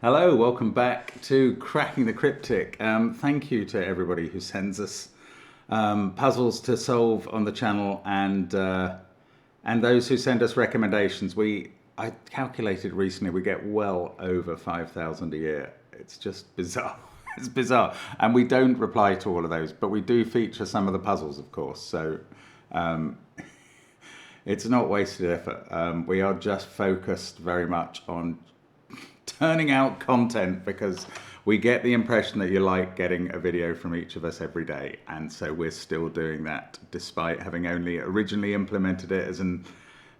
Hello, welcome back to Cracking the Cryptic. Thank you to everybody who sends us puzzles to solve on the channel and those who send us recommendations. I calculated recently we get well over 5,000 a year. It's just bizarre. It's bizarre. And we don't reply to all of those, but we do feature some of the puzzles, of course. So it's not wasted effort. We are just focused very much on turning out content because we get the impression that you like getting a video from each of us every day, and so we're still doing that despite having only originally implemented it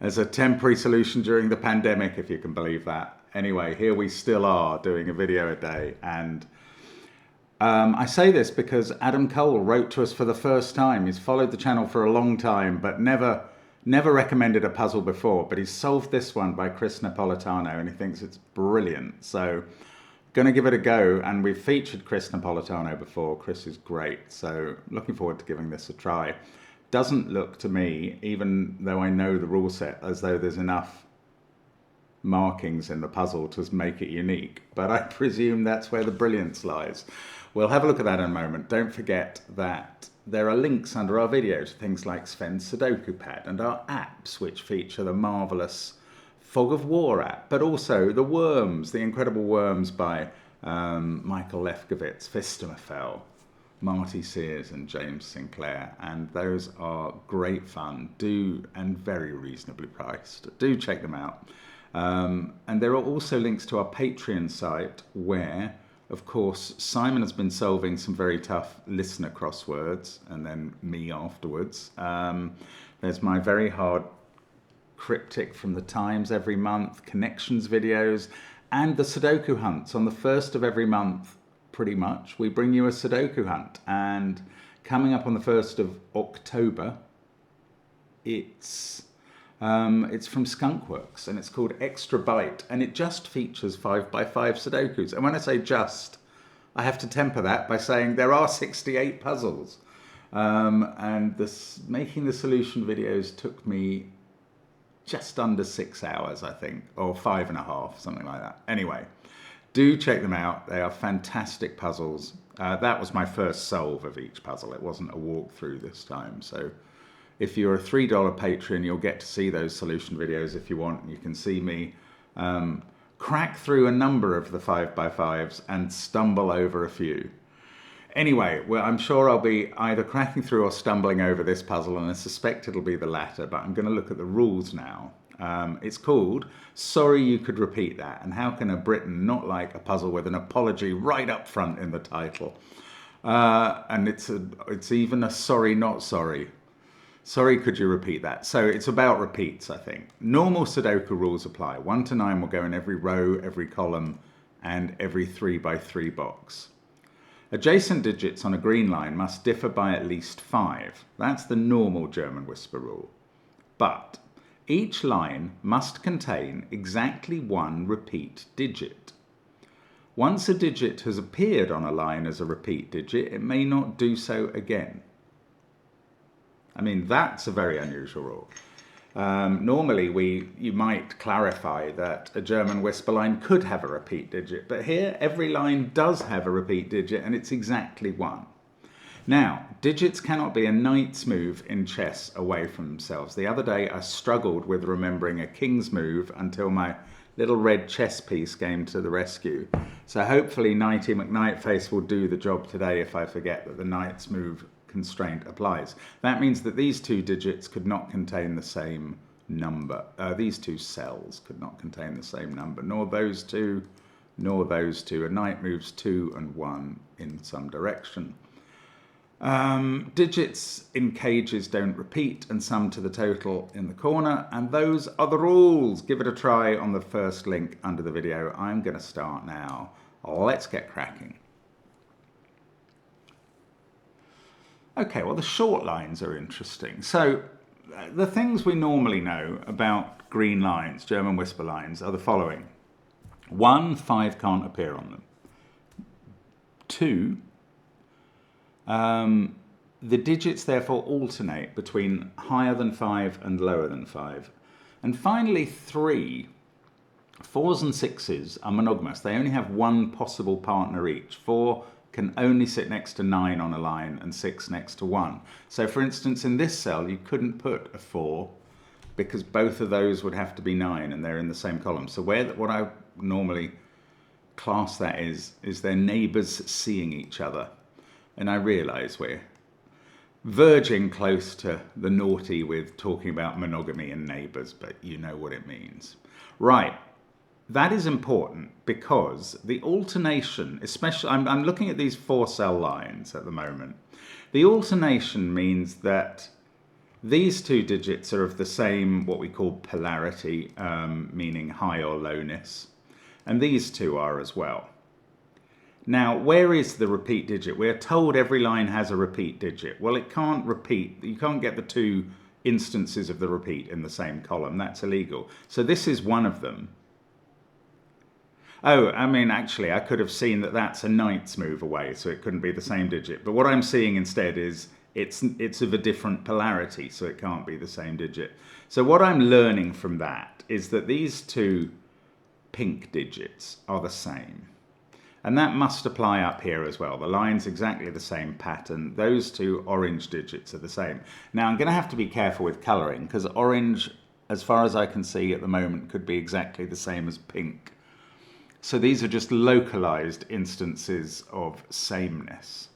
as a temporary solution during the pandemic, if you can believe that. Anyway, here we still are doing a video a day, and I say this because Adam Cole wrote to us for the first time. He's followed the channel for a long time but never recommended a puzzle before, but he's solved this one by Chris Napolitano and he thinks it's brilliant. So going to give it a go, and we've featured Chris Napolitano before. Chris is great, so looking forward to giving this a try. Doesn't look to me, even though I know the rule set, as though there's enough markings in the puzzle to make it unique, but I presume that's where the brilliance lies. We'll have a look at that in a moment. Don't forget that there are links under our video to things like SVEN'S SUDOKU PAD and our apps, which feature the marvellous Fog of War app, but also the Worms, the incredible Worms by Michael Lefkowitz, Phistomefel, Marty, Sears and James Sinclair, and those are great fun, and very reasonably priced. Do check them out. And there are also links to our Patreon site where, of course, Simon has been solving some very tough listener crosswords, and then me afterwards. There's my very hard cryptic from the Times every month, connections videos, and the Sudoku hunts. On the first of every month, pretty much, we bring you a Sudoku hunt. And coming up on the 1st of October, it's from Skunkworks, and it's called Extra Byte, and it just features 5x5 Sudokus. And when I say just, I have to temper that by saying there are 68 puzzles. And making the solution videos took me just under 6 hours, I think, or 5.5, something like that. Anyway, do check them out. They are fantastic puzzles. That was my first solve of each puzzle. It wasn't a walkthrough this time, so if you're a $3 patron, you'll get to see those solution videos if you want. You can see me crack through a number of the 5x5s and stumble over a few. Anyway, well, I'm sure I'll be either cracking through or stumbling over this puzzle, and I suspect it'll be the latter, but I'm going to look at the rules now. It's called Sorry You Could Repeat That, and how can a Briton not like a puzzle with an apology right up front in the title? And it's even a sorry not sorry. Sorry, could you repeat that? So it's about repeats, I think. Normal Sudoku rules apply. 1 to 9 will go in every row, every column, and every 3x3 box. Adjacent digits on a green line must differ by at least 5. That's the normal German whisper rule. But each line must contain exactly 1 repeat digit. Once a digit has appeared on a line as a repeat digit, it may not do so again. I mean, that's a very unusual rule. Normally, you might clarify that a German whisper line could have a repeat digit, but here every line does have a repeat digit, and it's exactly 1. Now, digits cannot be a knight's move in chess away from themselves. The other day, I struggled with remembering a king's move until my little red chess piece came to the rescue. So hopefully Knighty McKnightface will do the job today if I forget that the knight's move constraint applies. That means that these 2 digits could not contain the same number. These 2 cells could not contain the same number, nor those 2, nor those 2. A knight moves 2 and 1 in some direction. Digits in cages don't repeat and sum to the total in the corner, and those are the rules. Give it a try on the first link under the video. I'm going to start now. Let's get cracking. Okay, well, the short lines are interesting. So the things we normally know about green lines, German whisper lines, are the following. 1, 5 can't appear on them. 2, the digits therefore alternate between higher than 5 and lower than 5. And finally, 3, 4s and 6s are monogamous. They only have one possible partner each. 4 can only sit next to 9 on a line and 6 next to 1. So for instance, in this cell, you couldn't put a 4 because both of those would have to be 9 and they're in the same column. So what I normally class that is their neighbours seeing each other. And I realise we're verging close to the naughty with talking about monogamy and neighbours, but you know what it means. Right. That is important because the alternation, especially, I'm looking at these 4-cell lines at the moment. The alternation means that these 2 digits are of the same, what we call polarity, meaning high or lowness, and these 2 are as well. Now, where is the repeat digit? We're told every line has a repeat digit. Well, it can't repeat. You can't get the 2 instances of the repeat in the same column. That's illegal. So this is one of them. Oh, I mean, actually, I could have seen that that's a knight's move away, so it couldn't be the same digit. But what I'm seeing instead is it's of a different polarity, so it can't be the same digit. So what I'm learning from that is that these 2 pink digits are the same. And that must apply up here as well. The line's exactly the same pattern. Those 2 orange digits are the same. Now, I'm going to have to be careful with colouring, because orange, as far as I can see at the moment, could be exactly the same as pink. So these are just localized instances of sameness.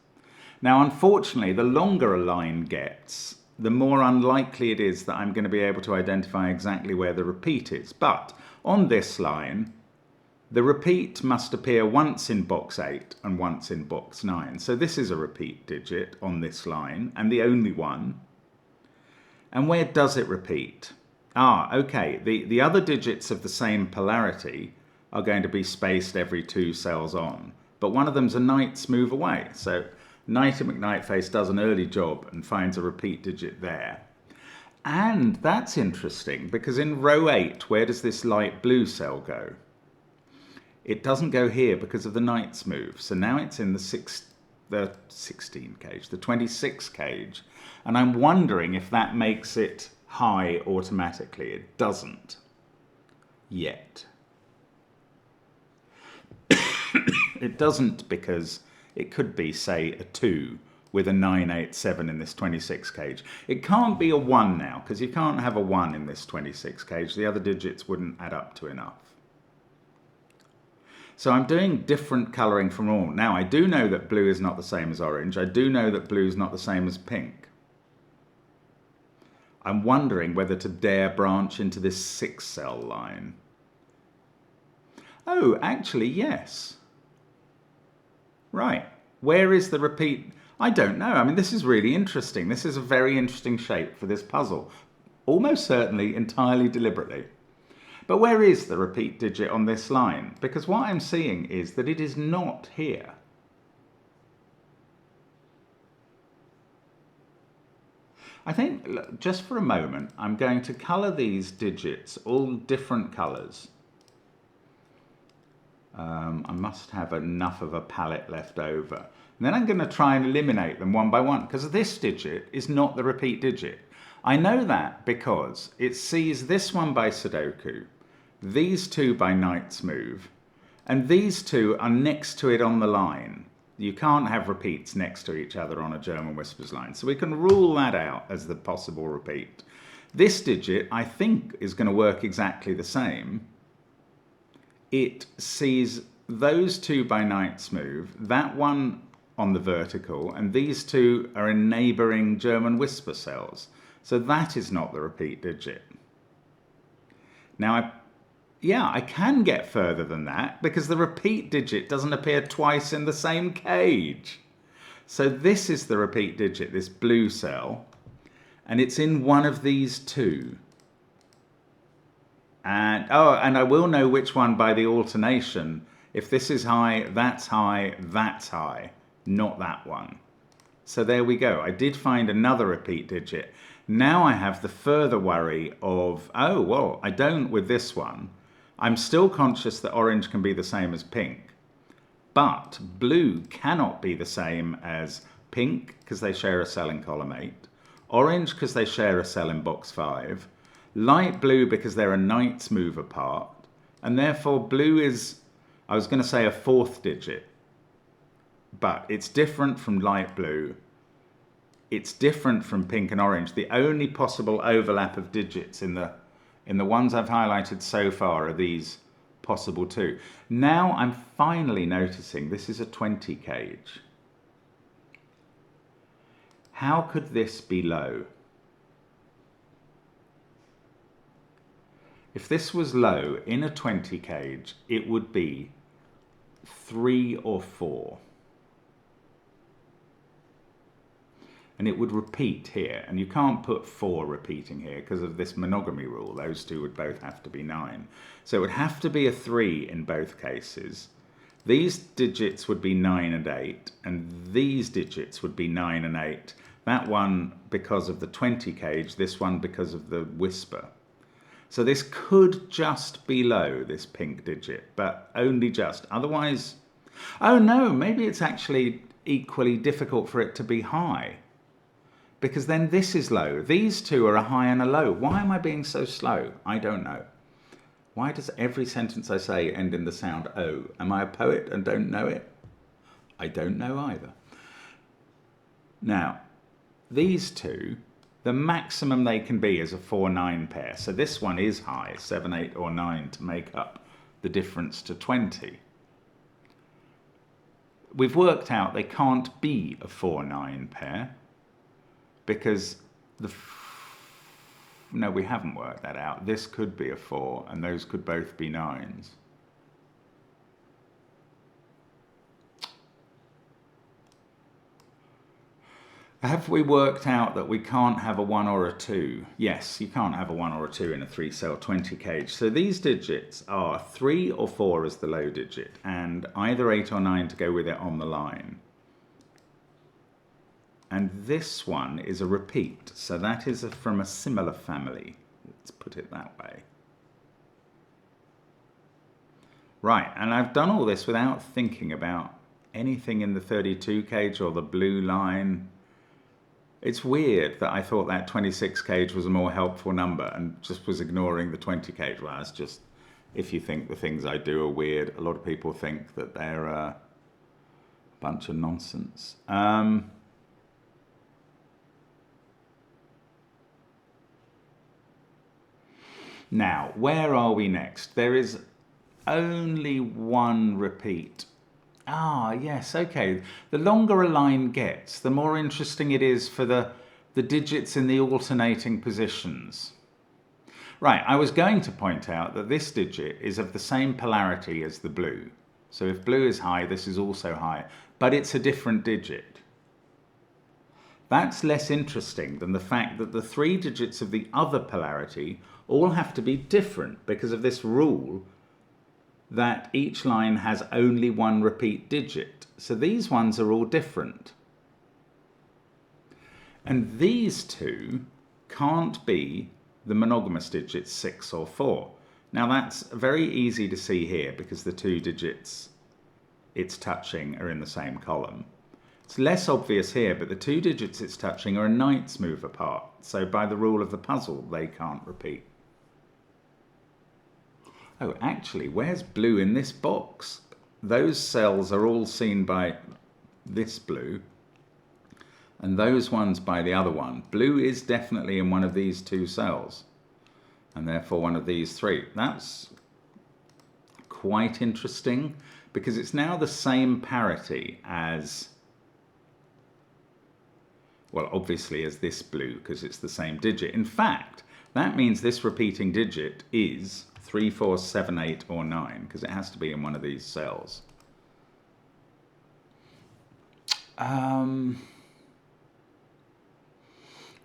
Now, unfortunately, the longer a line gets, the more unlikely it is that I'm going to be able to identify exactly where the repeat is. But on this line, the repeat must appear once in box 8 and once in box 9. So this is a repeat digit on this line, and the only one. And where does it repeat? Okay, the other digits of the same polarity are going to be spaced every 2 cells on. But one of them's a knight's move away. So Knight and McKnightface does an early job and finds a repeat digit there. And that's interesting, because in row 8, where does this light blue cell go? It doesn't go here because of the knight's move. So now it's in the 16 cage, the 26 cage. And I'm wondering if that makes it high automatically. It doesn't yet. It doesn't because it could be, say, a 2 with a 9, 8, 7 in this 26 cage. It can't be a 1 now, because you can't have a 1 in this 26 cage. The other digits wouldn't add up to enough. So I'm doing different colouring from all. Now, I do know that blue is not the same as orange. I do know that blue is not the same as pink. I'm wondering whether to dare branch into this 6-cell line. Oh, actually, yes. Right. Where is the repeat? I don't know. I mean, this is really interesting. This is a very interesting shape for this puzzle. Almost certainly entirely deliberately. But where is the repeat digit on this line? Because what I'm seeing is that it is not here. I think, look, just for a moment, I'm going to colour these digits all different colours. I must have enough of a palette left over. And then I'm going to try and eliminate them one by one, because this digit is not the repeat digit. I know that because it sees this one by Sudoku, these 2 by Knight's move, and these 2 are next to it on the line. You can't have repeats next to each other on a German Whispers line. So we can rule that out as the possible repeat. This digit, I think, is going to work exactly the same. It sees those 2 by Knight's move, that one on the vertical, and these 2 are in neighbouring German Whisper cells. So that is not the repeat digit. Now, I can get further than that, because the repeat digit doesn't appear twice in the same cage. So this is the repeat digit, this blue cell, and it's in one of these 2. And I will know which one by the alternation. If this is high, that's high, not that one. So there we go. I did find another repeat digit. Now I have the further worry of, oh, well, I don't with this one. I'm still conscious that orange can be the same as pink. But blue cannot be the same as pink, because they share a cell in column 8. Orange, because they share a cell in box 5. Light blue because they're a knight's move apart. And therefore blue is, I was going to say a fourth digit, but it's different from light blue. It's different from pink and orange. The only possible overlap of digits in the ones I've highlighted so far are these possible two. Now I'm finally noticing this is a 20 cage. How could this be low? If this was low in a 20 cage, it would be 3 or 4. And it would repeat here. And you can't put 4 repeating here because of this monogamy rule. Those two would both have to be 9. So it would have to be a 3 in both cases. These digits would be 9 and 8. And these digits would be 9 and 8. That one because of the 20 cage, this one because of the whisper. So this could just be low, this pink digit, but only just. Otherwise, oh no, maybe it's actually equally difficult for it to be high. Because then this is low. These two are a high and a low. Why am I being so slow? I don't know. Why does every sentence I say end in the sound O? Am I a poet and don't know it? I don't know either. Now, these two, the maximum they can be is a 4-9 pair. So this one is high, 7, 8 or 9 to make up the difference to 20. We've worked out they can't be a 4-9 pair because no, we haven't worked that out. This could be a 4 and those could both be 9s. Have we worked out that we can't have a 1 or a 2? Yes, you can't have a 1 or a 2 in a 3-cell 20 cage. So these digits are 3 or 4 as the low digit, and either 8 or 9 to go with it on the line. And this one is a repeat, so that is from a similar family. Let's put it that way. Right, and I've done all this without thinking about anything in the 32 cage or the blue line. It's weird that I thought that 26 cage was a more helpful number and just was ignoring the 20 cage. Well, it's just, if you think the things I do are weird, a lot of people think that they're a bunch of nonsense. Now, where are we next? There is only one repeat. Ah, yes, okay. The longer a line gets, the more interesting it is for the digits in the alternating positions. Right, I was going to point out that this digit is of the same polarity as the blue. So if blue is high, this is also high, but it's a different digit. That's less interesting than the fact that the 3 digits of the other polarity all have to be different because of this rule that each line has only one repeat digit. So these ones are all different. And these two can't be the monogamous digits 6 or 4. Now that's very easy to see here because the 2 digits it's touching are in the same column. It's less obvious here, but the 2 digits it's touching are a knight's move apart. So by the rule of the puzzle, they can't repeat. Oh, actually, where's blue in this box? Those cells are all seen by this blue, and those ones by the other one. Blue is definitely in one of these 2 cells, and therefore one of these 3. That's quite interesting, because it's now the same parity as, well, obviously as this blue, because it's the same digit. In fact, that means this repeating digit is 3, 4, 7, 8 or 9 because it has to be in one of these cells.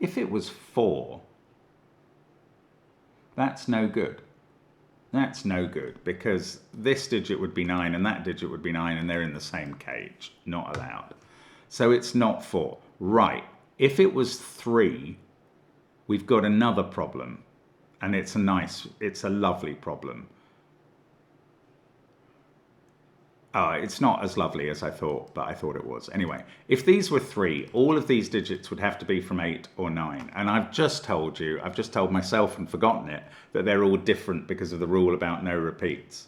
If it was 4, that's no good. That's no good because this digit would be 9 and that digit would be 9 and they're in the same cage. Not allowed. So it's not 4. Right. If it was 3, we've got another problem. And it's a lovely problem. It's not as lovely as I thought, but I thought it was. Anyway, if these were 3, all of these digits would have to be from 8 or 9. And I've just told you, I've just told myself and forgotten it, that they're all different because of the rule about no repeats.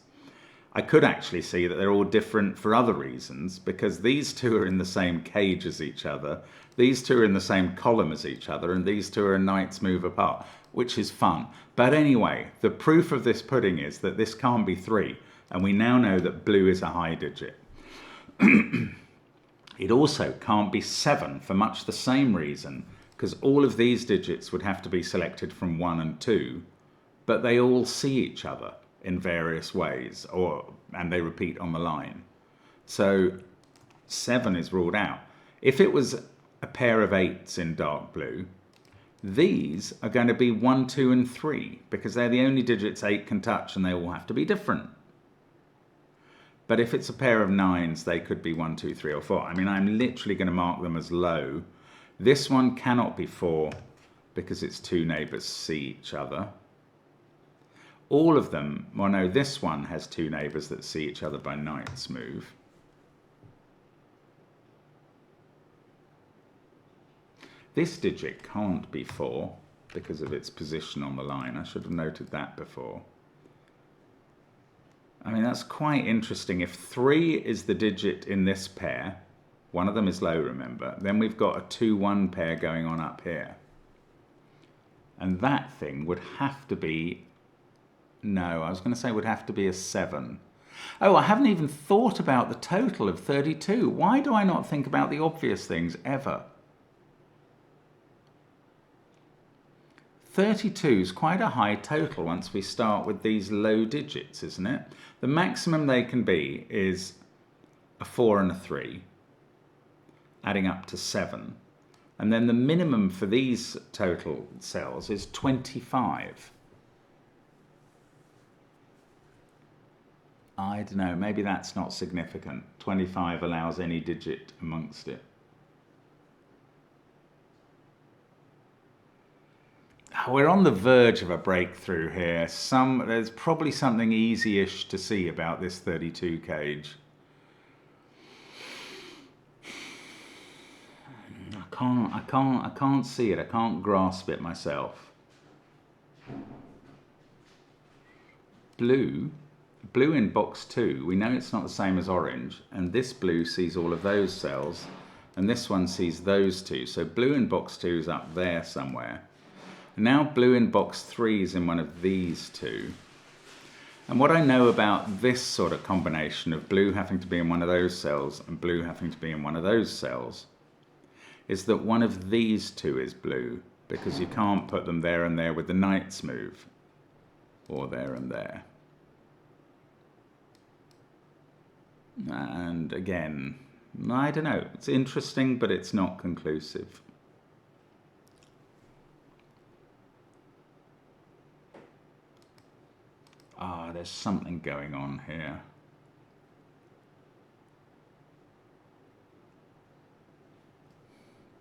I could actually see that they're all different for other reasons, because these 2 are in the same cage as each other, these 2 are in the same column as each other, and these 2 are a knight's move apart, which is fun. But anyway, the proof of this pudding is that this can't be 3. And we now know that blue is a high digit. It also can't be 7 for much the same reason, because all of these digits would have to be selected from 1 and 2, but they all see each other in various ways, and they repeat on the line. So 7 is ruled out. If it was a pair of 8s in dark blue, these are going to be 1, 2, and 3, because they're the only digits 8 can touch, and they all have to be different. But if it's a pair of 9s, they could be 1, 2, 3, or 4. I mean, I'm literally going to mark them as low. This one cannot be 4 because its 2 neighbours see each other. All of them, well no, this one has 2 neighbours that see each other by knight's move. This digit can't be 4 because of its position on the line. I should have noted that before. I mean, that's quite interesting. If 3 is the digit in this pair, one of them is low, remember, then we've got a 2-1 pair going on up here. And that thing would have to be, no, I was going to say would have to be a 7. Oh, I haven't even thought about the total of 32. Why do I not think about the obvious things ever? 32 is quite a high total once we start with these low digits, isn't it? The maximum they can be is a 4 and a 3, adding up to 7. And then the minimum for these total cells is 25. I don't know, maybe that's not significant. 25 allows any digit amongst it. We're on the verge of a breakthrough here. There's probably something easy-ish to see about this 32 cage. I can't see it. I can't grasp it myself. Blue in box 2, we know it's not the same as orange, and this blue sees all of those cells, and this one sees those 2. So blue in box 2 is up there somewhere. Now blue in box 3 is in one of these 2. And what I know about this sort of combination of blue having to be in one of those cells and blue having to be in one of those cells is that one of these 2 is blue, because you can't put them there and there with the knight's move, or there and there. And again, I don't know, it's interesting, but it's not conclusive. There's something going on here.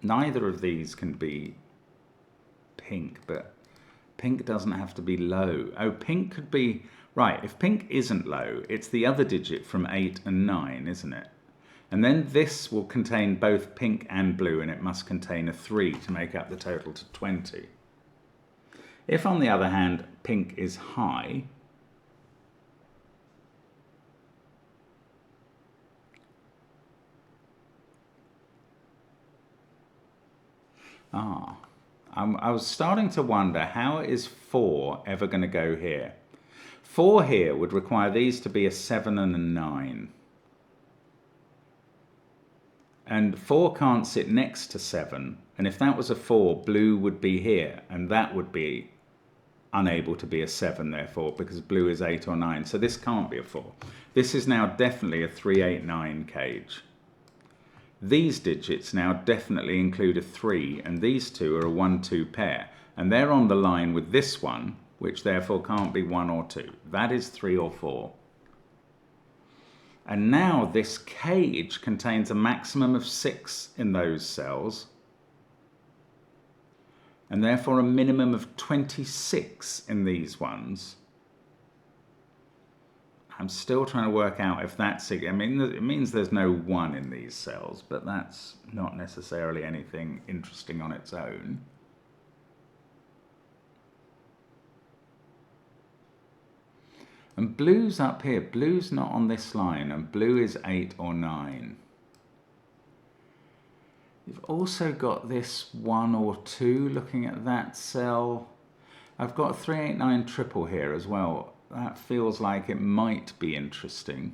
Neither of these can be pink, but pink doesn't have to be low. Oh, pink could be, right, if pink isn't low, it's the other digit from 8 and 9, isn't it? And then this will contain both pink and blue, and it must contain a 3 to make up the total to 20. If, on the other hand, pink is high, I was starting to wonder, how is 4 ever going to go here? 4 here would require these to be a 7 and a 9. And 4 can't sit next to 7. And if that was a 4, blue would be here. And that would be unable to be a 7, therefore, because blue is 8 or 9. So this can't be a 4. This is now definitely a 3, 8, 9 cage. These digits now definitely include a 3, and these 2 are a 1, 2 pair. And they're on the line with this one, which therefore can't be 1 or 2. That is 3 or 4. And now this cage contains a maximum of 6 in those cells, and therefore a minimum of 26 in these ones. I'm still trying to work out if that's, I mean, it means there's no 1 in these cells, but that's not necessarily anything interesting on its own. And blue's up here. Blue's not on this line, and blue is 8 or 9. You've also got this 1 or 2 looking at that cell. I've got a 389 triple here as well. That feels like it might be interesting.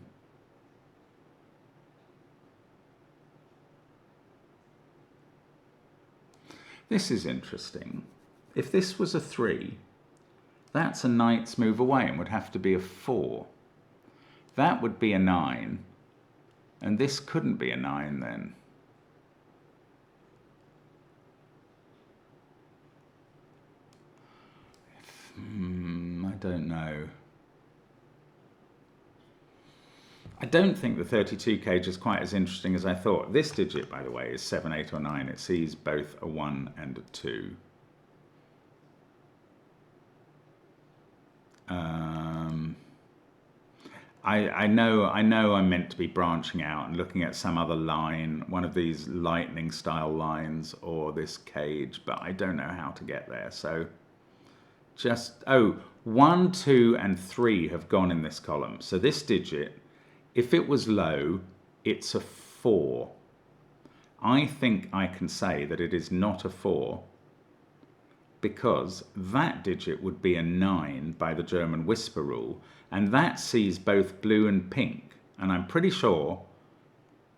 This is interesting. If this was a 3, that's a knight's move away and would have to be a 4. That would be a 9. And this couldn't be a 9 then. I don't know. I don't think the 32 cage is quite as interesting as I thought. This digit, by the way, is 7, 8 or 9. It sees both a 1 and a 2. I know I'm meant to be branching out and looking at some other line, one of these lightning style lines or this cage, but I don't know how to get there. So just, 1, 2 and 3 have gone in this column. So this digit, if it was low, it's a 4. I think I can say that it is not a 4 because that digit would be a 9 by the German whisper rule, and that sees both blue and pink, and I'm pretty sure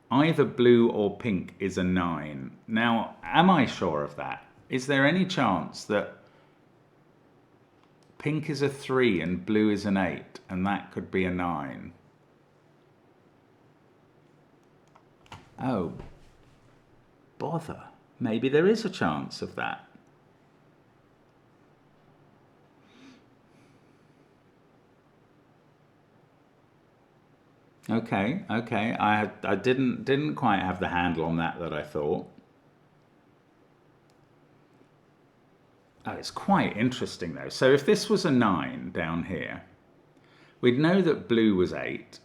either blue or pink is a 9. Now, am I sure of that? Is there any chance that pink is a 3 and blue is an 8, and that could be a 9? Oh, bother. Maybe there is a chance of that. Okay. I didn't quite have the handle on that I thought. Oh, it's quite interesting though. So if this was a 9 down here, we'd know that blue was 8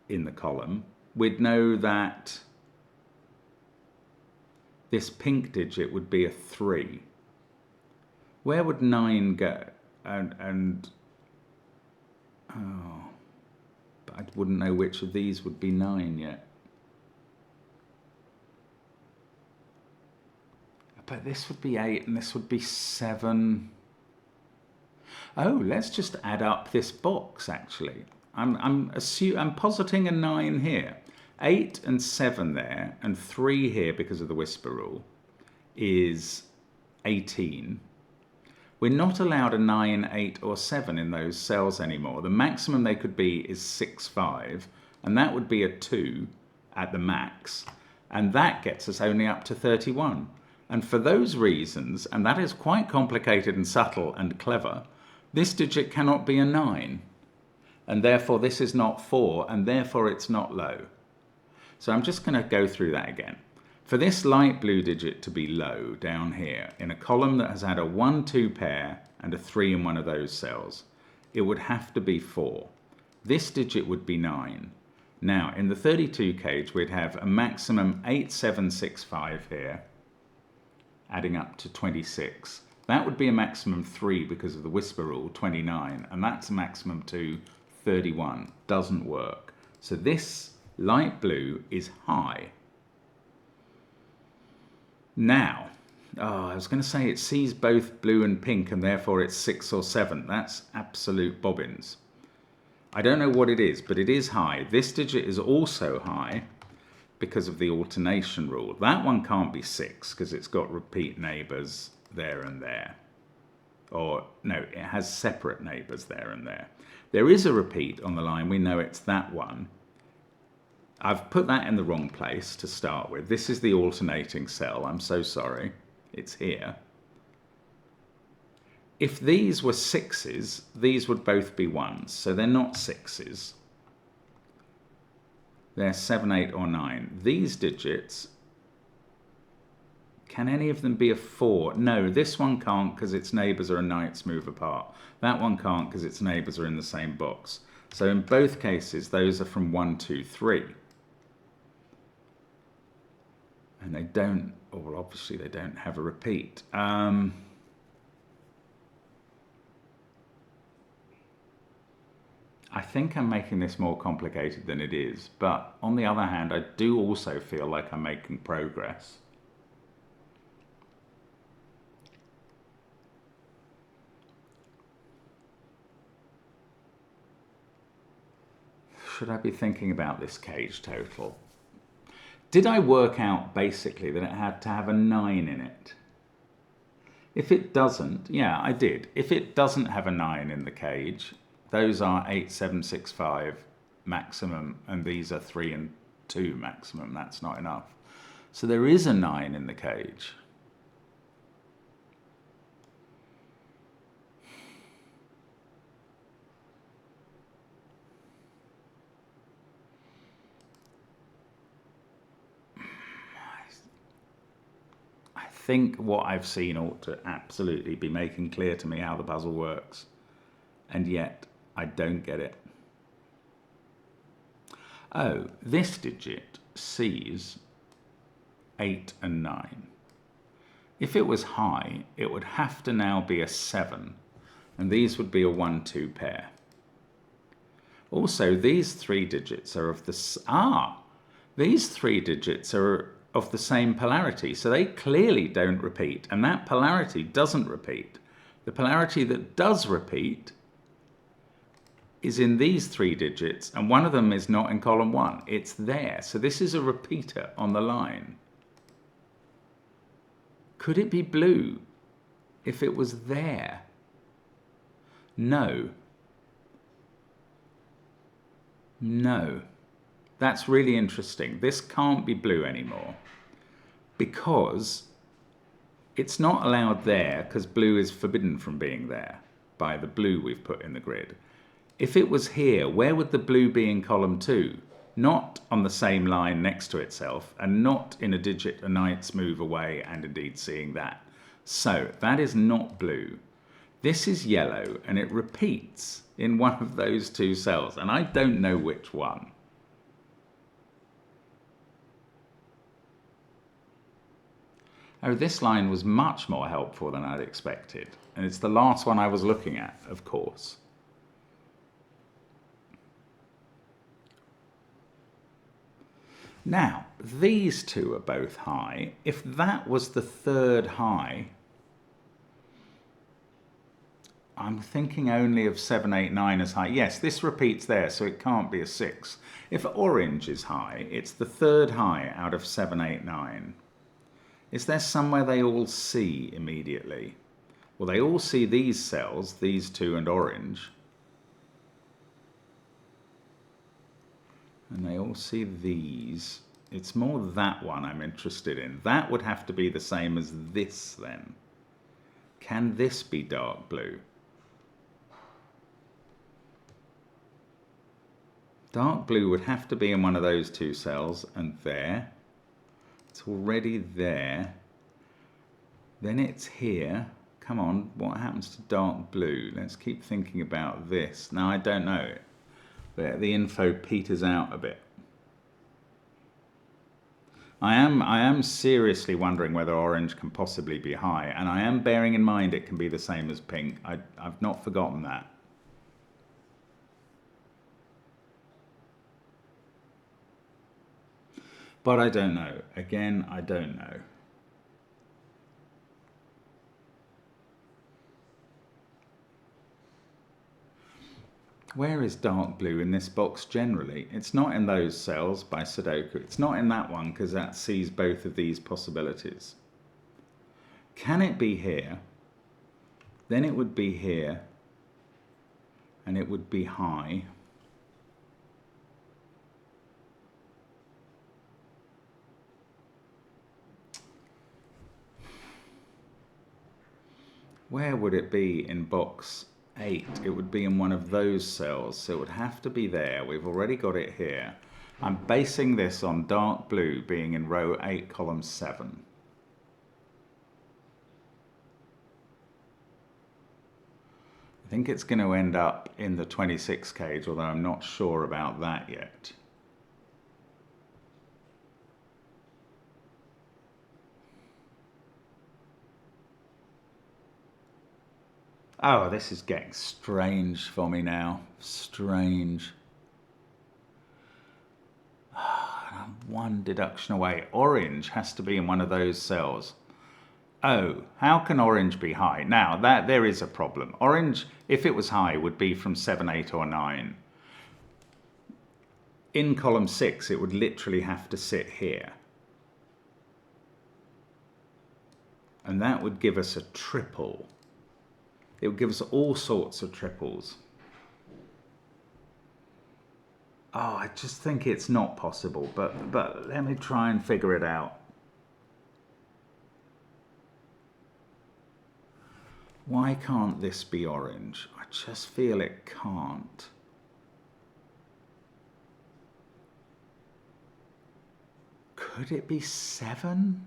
in the column. We'd know that this pink digit would be a 3. Where would 9 go? But I wouldn't know which of these would be 9 yet. But this would be 8 and this would be 7. Oh, let's just add up this box actually. I'm positing a 9 here. 8 and 7 there, and 3 here because of the whisper rule, is 18. We're not allowed a 9, 8 or 7 in those cells anymore. The maximum they could be is 6, 5, and that would be a 2 at the max, and that gets us only up to 31. And for those reasons, and that is quite complicated and subtle and clever, this digit cannot be a 9. And therefore this is not 4, and therefore it's not low. So I'm just going to go through that again. For this light blue digit to be low down here, in a column that has had a 1, 2 pair and a 3 in one of those cells, it would have to be 4. This digit would be 9. Now, in the 32 cage, we'd have a maximum 8, 7, 6, 5 here, adding up to 26. That would be a maximum 3 because of the whisper rule, 29, and that's a maximum 2, 31. Doesn't work. So this light blue is high. Now, I was going to say it sees both blue and pink and therefore it's 6 or 7. That's absolute bobbins. I don't know what it is, but it is high. This digit is also high because of the alternation rule. That one can't be 6 because it's got repeat neighbours there and there. Or, no, it has separate neighbours there and there. There is a repeat on the line. We know it's that one. I've put that in the wrong place to start with. This is the alternating cell. I'm so sorry. It's here. If these were 6s, these would both be 1s. So they're not 6s. They're 7, 8 or 9. These digits, can any of them be a 4? No, this one can't because its neighbours are a knight's move apart. That one can't because its neighbours are in the same box. So in both cases, those are from 1, 2, 3. And they don't, well, obviously they don't have a repeat. I think I'm making this more complicated than it is, but on the other hand, I do also feel like I'm making progress. Should I be thinking about this cage total? Did I work out basically that it had to have a 9 in it? If it doesn't, yeah, I did. If it doesn't have a 9 in the cage, those are 8, 7, 6, 5 maximum, and these are 3 and 2 maximum. That's not enough. So there is a 9 in the cage. I think what I've seen ought to absolutely be making clear to me how the puzzle works, and yet I don't get it. Oh, this digit sees 8 and 9. If it was high, it would have to now be a 7, and these would be a 1, 2 pair. Also, these 3 digits are of the these 3 digits are of the same polarity, so they clearly don't repeat, and that polarity doesn't repeat. The polarity that does repeat is in these 3 digits, and one of them is not in column 1. It's there, so this is a repeater on the line. Could it be blue if it was there? No. No. That's really interesting. This can't be blue anymore because it's not allowed there, because blue is forbidden from being there by the blue we've put in the grid. If it was here, where would the blue be in column 2? Not on the same line next to itself, and not in a digit a knight's move away, and indeed seeing that. So that is not blue. This is yellow, and it repeats in one of those 2 cells, and I don't know which one. Oh, this line was much more helpful than I'd expected. And it's the last one I was looking at, of course. Now, these 2 are both high. If that was the 3rd high, I'm thinking only of 7, 8, 9 as high. Yes, this repeats there, so it can't be a 6. If orange is high, it's the 3rd high out of 7, 8, 9. Is there somewhere they all see immediately? Well, they all see these cells, these 2 and orange. And they all see these. It's more that one I'm interested in. That would have to be the same as this then. Can this be dark blue? Dark blue would have to be in one of those 2 cells, and there. It's already there. Then it's here. Come on, what happens to dark blue? Let's keep thinking about this. Now, I don't know. The info peters out a bit. I am seriously wondering whether orange can possibly be high, and I am bearing in mind it can be the same as pink. I've not forgotten that. But I don't know. Again, I don't know. Where is dark blue in this box generally? It's not in those cells by Sudoku. It's not in that one because that sees both of these possibilities. Can it be here? Then it would be here, and it would be high. Where would it be in box 8? It would be in one of those cells, so it would have to be there. We've already got it here. I'm basing this on dark blue being in row 8, column 7. I think it's going to end up in the 26 cage, although I'm not sure about that yet. Oh, this is getting strange for me now. Strange. I'm one deduction away. Orange has to be in one of those cells. Oh, how can orange be high? Now, there is a problem. Orange, if it was high, would be from 7, 8, or 9. In column 6, it would literally have to sit here. And that would give us a triple. It would give us all sorts of triples. Oh, I just think it's not possible, but let me try and figure it out. Why can't this be orange? I just feel it can't. Could it be 7?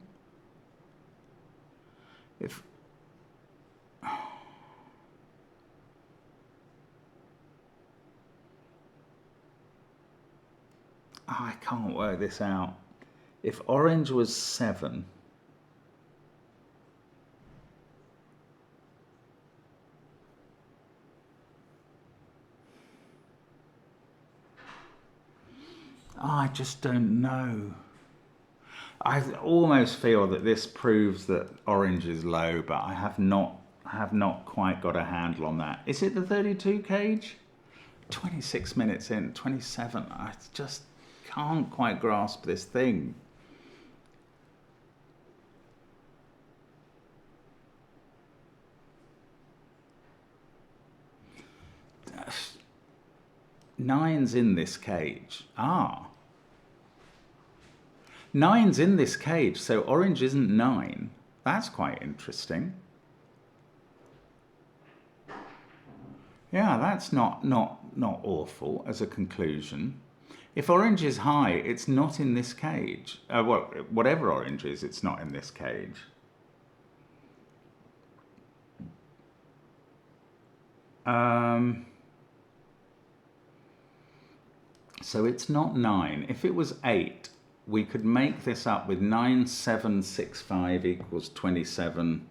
If... Oh, I can't work this out. If orange was 7, I just don't know. I almost feel that this proves that orange is low, but I have not quite got a handle on that. Is it the 32 cage? 26 minutes in, 27. I just can't quite grasp this thing. Nine's in this cage. Ah. 9's in this cage, so orange isn't 9. That's quite interesting. Yeah, that's not awful as a conclusion. If orange is high, it's not in this cage. Well, whatever orange is, it's not in this cage. So it's not 9. If it was 8, we could make this up with 9, 7, 6, 5 equals 27.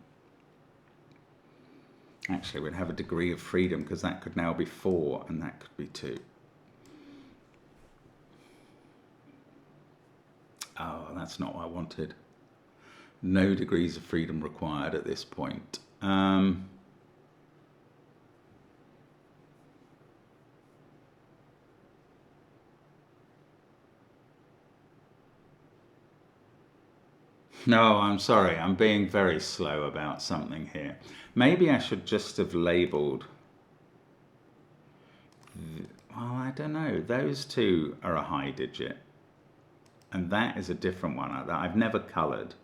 Actually, we'd have a degree of freedom because that could now be 4 and that could be 2. Oh, that's not what I wanted. No degrees of freedom required at this point. No, I'm sorry. I'm being very slow about something here. Maybe I should just have labelled... Well, I don't know. Those two are a high digit. And that is a different one that I've never coloured.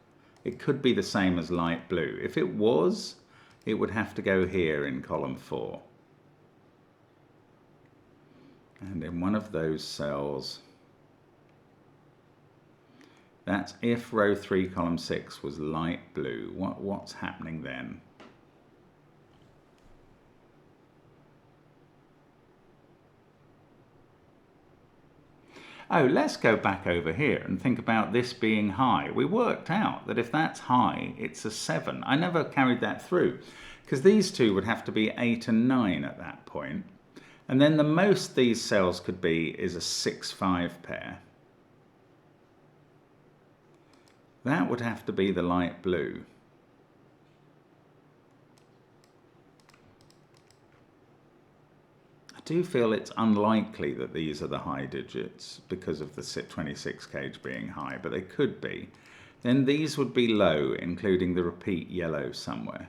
It could be the same as light blue. If it was, it would have to go here in column 4. And in one of those cells... That's if row 3, column 6 was light blue. What's happening then? Oh, let's go back over here and think about this being high. We worked out that if that's high, it's a 7. I never carried that through because these two would have to be 8 and 9 at that point. And then the most these cells could be is a 6-5 pair. That would have to be the light blue. I do feel it's unlikely that these are the high digits because of the 26 cage being high, but they could be. Then these would be low, including the repeat yellow somewhere.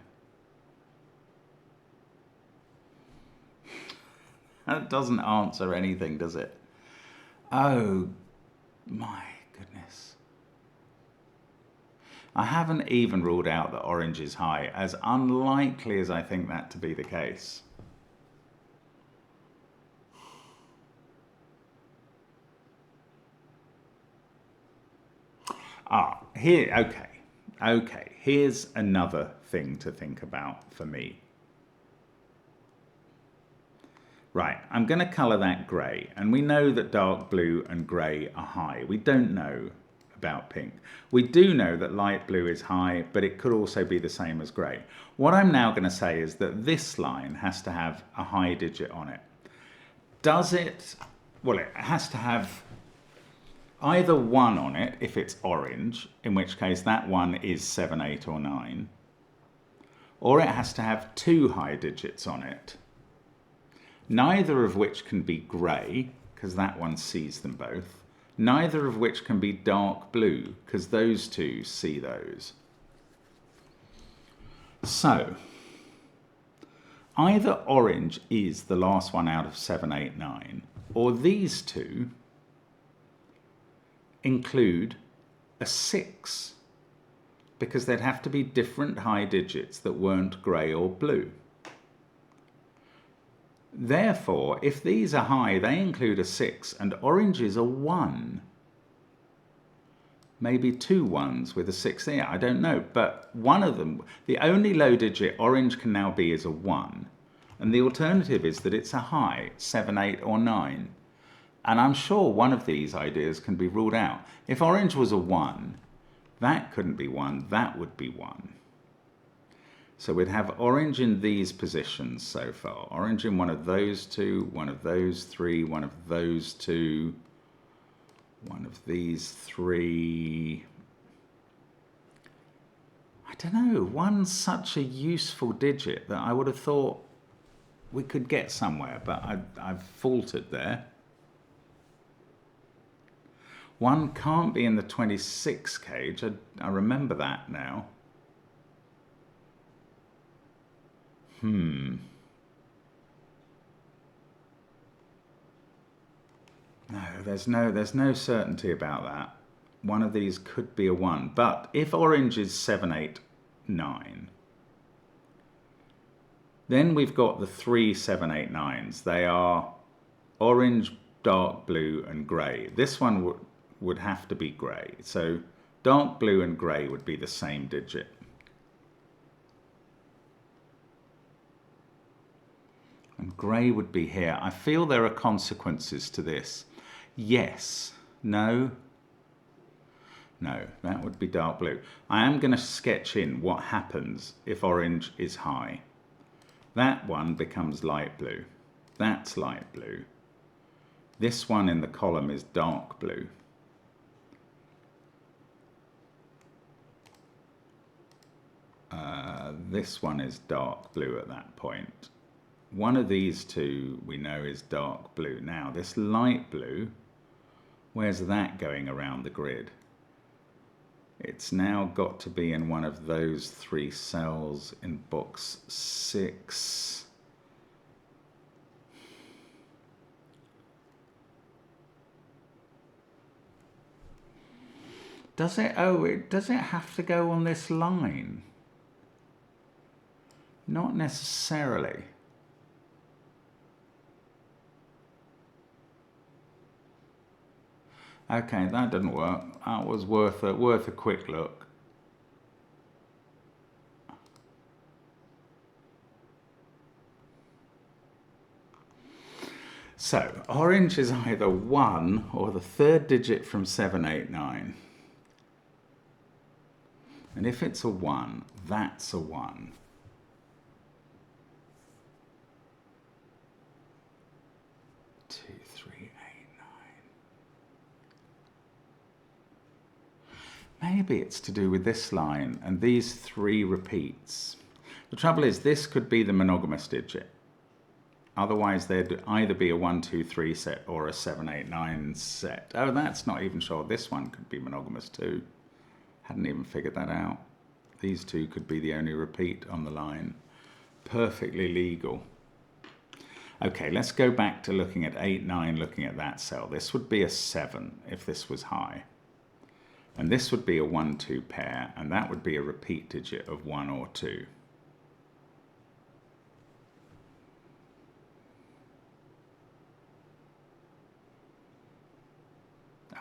That doesn't answer anything, does it? Oh, my goodness. I haven't even ruled out that orange is high, as unlikely as I think that to be the case. Here, okay, here's another thing to think about for me. Right, I'm going to colour that grey, and we know that dark blue and grey are high. We don't know about pink. We do know that light blue is high, but it could also be the same as grey. What I'm now going to say is that this line has to have a high digit on it. Does it? Well, it has to have either 1 on it if it's orange, in which case that 1 is 7, 8 or 9, or it has to have 2 high digits on it, neither of which can be grey, because that one sees them both, neither of which can be dark blue, because those two see those. So, either orange is the last one out of 7, 8, 9, or these two include a 6, because there'd have to be different high digits that weren't grey or blue. Therefore, if these are high, they include a 6, and orange is a 1. Maybe 2 1s with a 6 there, I don't know. But one of them, the only low digit orange can now be is a 1. And the alternative is that it's a high, 7, 8 or 9. And I'm sure one of these ideas can be ruled out. If orange was a 1, that couldn't be 1, that would be 1. So we'd have orange in these positions so far. Orange in one of those two, one of those three, one of those two, one of these three. I don't know, one's such a useful digit that I would have thought we could get somewhere, but I've faltered there. 1 can't be in the 26 cage, I remember that now. No, there's no certainty about that. One of these could be a 1, but if orange is 7, 8, 9, then we've got the 3 7, 8, 9s. They are orange, dark blue and grey. This one would have to be grey. So dark blue and grey would be the same digit. And grey would be here. I feel there are consequences to this. Yes. No. No, that would be dark blue. I am going to sketch in what happens if orange is high. That one becomes light blue. That's light blue. This one in the column is dark blue. This one is dark blue at that point. One of these two we know is dark blue. Now this light blue, where's that going around the grid? It's now got to be in one of those 3 cells in box 6. Does it? Oh, does it have to go on this line? Not necessarily. Okay, that didn't work. That was worth a quick look. So, orange is either 1 or the 3rd digit from 7, 8, 9. And if it's a 1, that's a 1. Maybe it's to do with this line and these 3 repeats. The trouble is this could be the monogamous digit. Otherwise there'd either be a 1, 2, 3 set or a 7, 8, 9 set. Oh, that's not even sure. This one could be monogamous too. Hadn't even figured that out. These 2 could be the only repeat on the line. Perfectly legal. Okay, let's go back to looking at 8, 9, looking at that cell. This would be a 7 if this was high. And this would be a 1, 2 pair, and that would be a repeat digit of 1 or 2.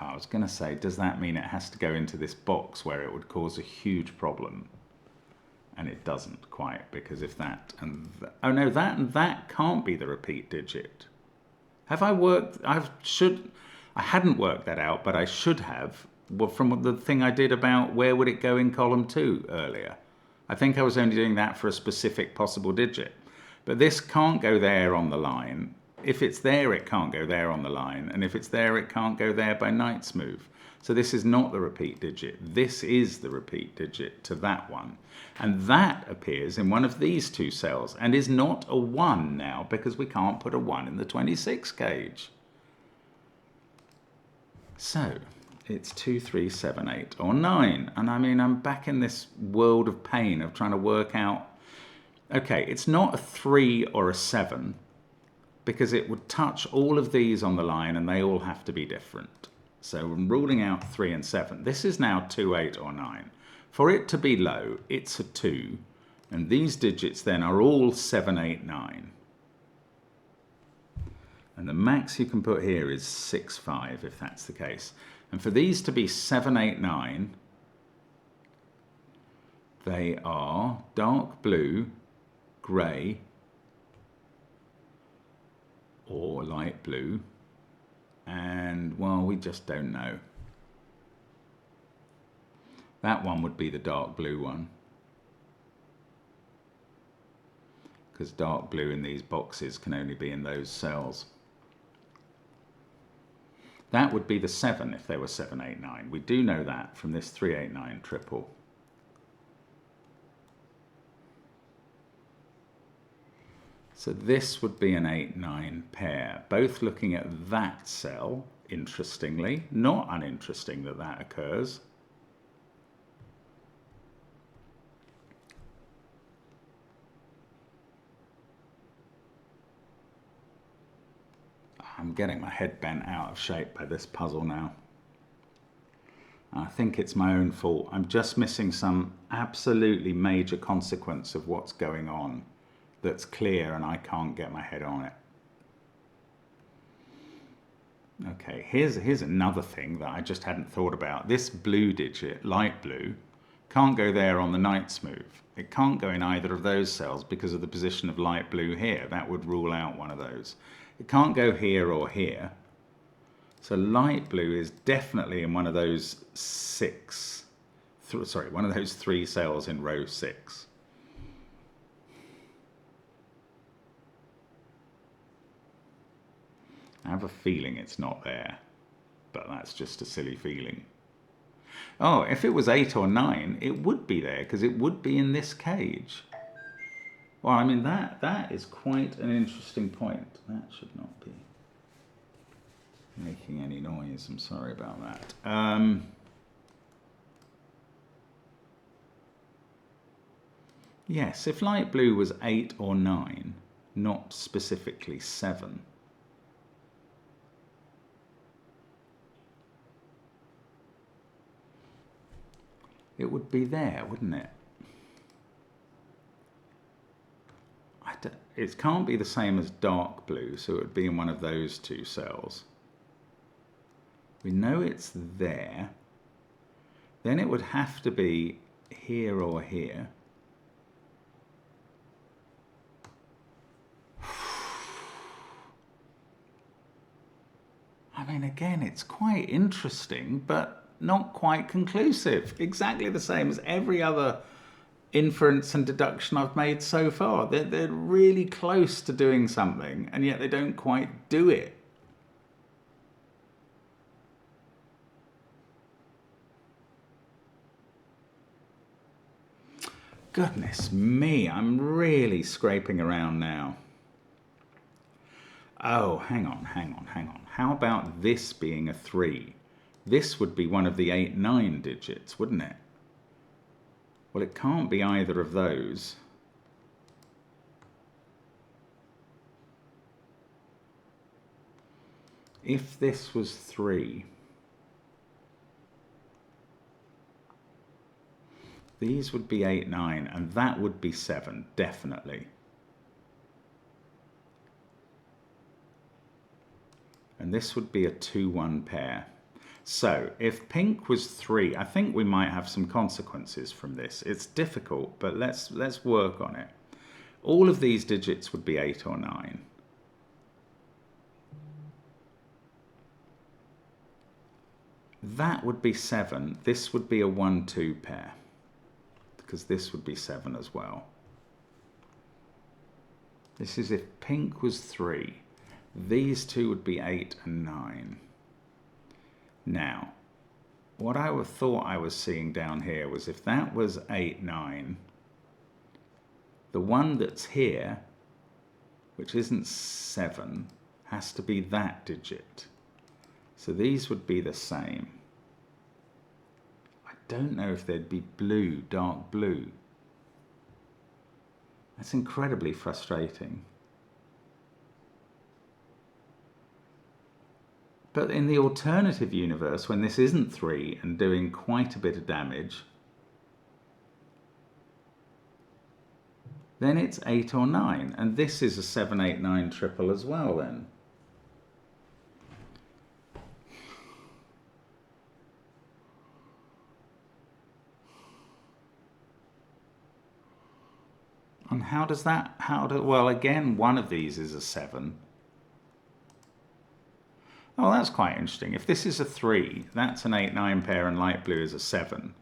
I was going to say, does that mean it has to go into this box where it would cause a huge problem? And it doesn't quite, because if that and oh no, that and that can't be the repeat digit. Have I worked? I hadn't worked that out, but I should have. Well, from the thing I did about where would it go in column 2 earlier. I think I was only doing that for a specific possible digit. But this can't go there on the line. If it's there, it can't go there on the line. And if it's there, it can't go there by Knight's move. So this is not the repeat digit. This is the repeat digit to that one. And that appears in one of these two cells and is not a 1 now, because we can't put a 1 in the 26 cage. So it's 2, 3, 7, 8, or 9. And I mean, I'm back in this world of pain of trying to work out, okay, it's not a 3 or a 7, because it would touch all of these on the line and they all have to be different. So I'm ruling out 3 and 7. This is now 2, 8, or 9. For it to be low, it's a 2. And these digits then are all 7, 8, 9. And the max you can put here is 6, 5, if that's the case. And for these to be 7, 8, 9, they are dark blue, grey, or light blue. And, well, we just don't know. That one would be the dark blue one, because dark blue in these boxes can only be in those cells. That would be the 7 if there were 7, 8, 9. We do know that from this 3, 8, 9 triple. So this would be an 8, 9 pair, both looking at that cell, interestingly. Not uninteresting that that occurs. I'm getting my head bent out of shape by this puzzle now. I think it's my own fault. I'm just missing some absolutely major consequence of what's going on that's clear, and I can't get my head on it. Okay, here's another thing that I just hadn't thought about. This blue digit, light blue, can't go there on the Knight's move. It can't go in either of those cells because of the position of light blue here. That would rule out one of those. It can't go here or here. So light blue is definitely in one of those one of those 3 cells in row 6. I have a feeling it's not there, but that's just a silly feeling. Oh, if it was 8 or 9, it would be there, because it would be in this cage. Well, I mean, that is quite an interesting point. That should not be making any noise. I'm sorry about that. Yes, if light blue was 8 or 9, not specifically 7, it would be there, wouldn't it? It can't be the same as dark blue, so it would be in one of those 2 cells. We know it's there. Then it would have to be here or here. I mean, again, it's quite interesting, but not quite conclusive. Exactly the same as every other inference and deduction I've made so far. They're really close to doing something, and yet they don't quite do it. Goodness me, I'm really scraping around now. Oh, hang on. How about this being a 3? This would be one of the 8, 9 digits, wouldn't it? Well, it can't be either of those. If this was 3, these would be 8, 9, and that would be 7, definitely. And this would be a 2, 1 pair. So if pink was 3, I think we might have some consequences from this. It's difficult, but let's work on it. All of these digits would be 8 or 9. That would be 7. This would be a 1-2 pair, because this would be 7 as well. This is if pink was 3. These two would be 8 and 9. Now, what I thought I was seeing down here was if that was 8, 9, the one that's here, which isn't 7, has to be that digit. So these would be the same. I don't know if they'd be blue, dark blue. That's incredibly frustrating. But in the alternative universe, when this isn't 3 and doing quite a bit of damage, then it's 8 or 9. And this is a 7, 8, 9 triple as well then. And how does that, well, again, one of these is a 7. Oh, that's quite interesting. If this is a 3, that's an 8, 9 pair and light blue is a 7.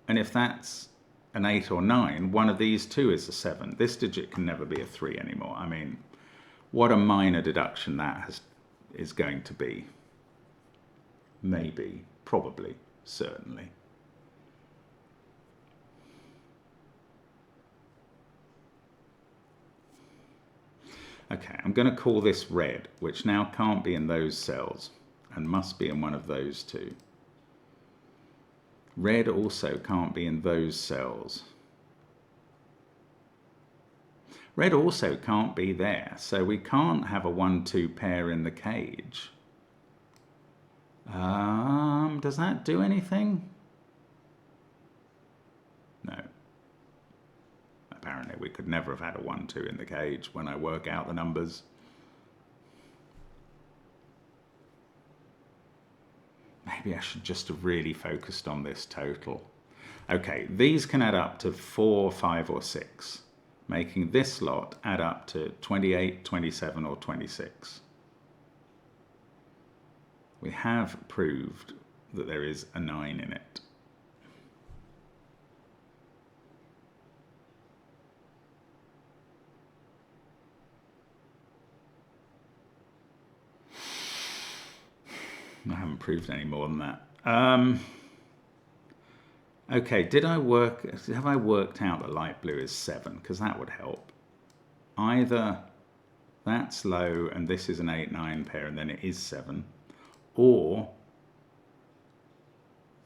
And if that's an 8 or 9, one of these two is a 7. This digit can never be a 3 anymore. I mean, what a minor deduction that is going to be. Maybe, probably, certainly. Okay, I'm going to call this red, which now can't be in those cells and must be in one of those two. Red also can't be in those cells. Red also can't be there, so we can't have a 1-2 pair in the cage. Does that do anything? No. Apparently we could never have had a 1-2 in the cage when I work out the numbers. Maybe I should just have really focused on this total. Okay, these can add up to 4, 5 or 6, making this lot add up to 28, 27 or 26. We have proved that there is a 9 in it. I haven't proved any more than that. Okay, have I worked out that light blue is 7? Because that would help. Either that's low and this is an 8, 9 pair and then it is 7, or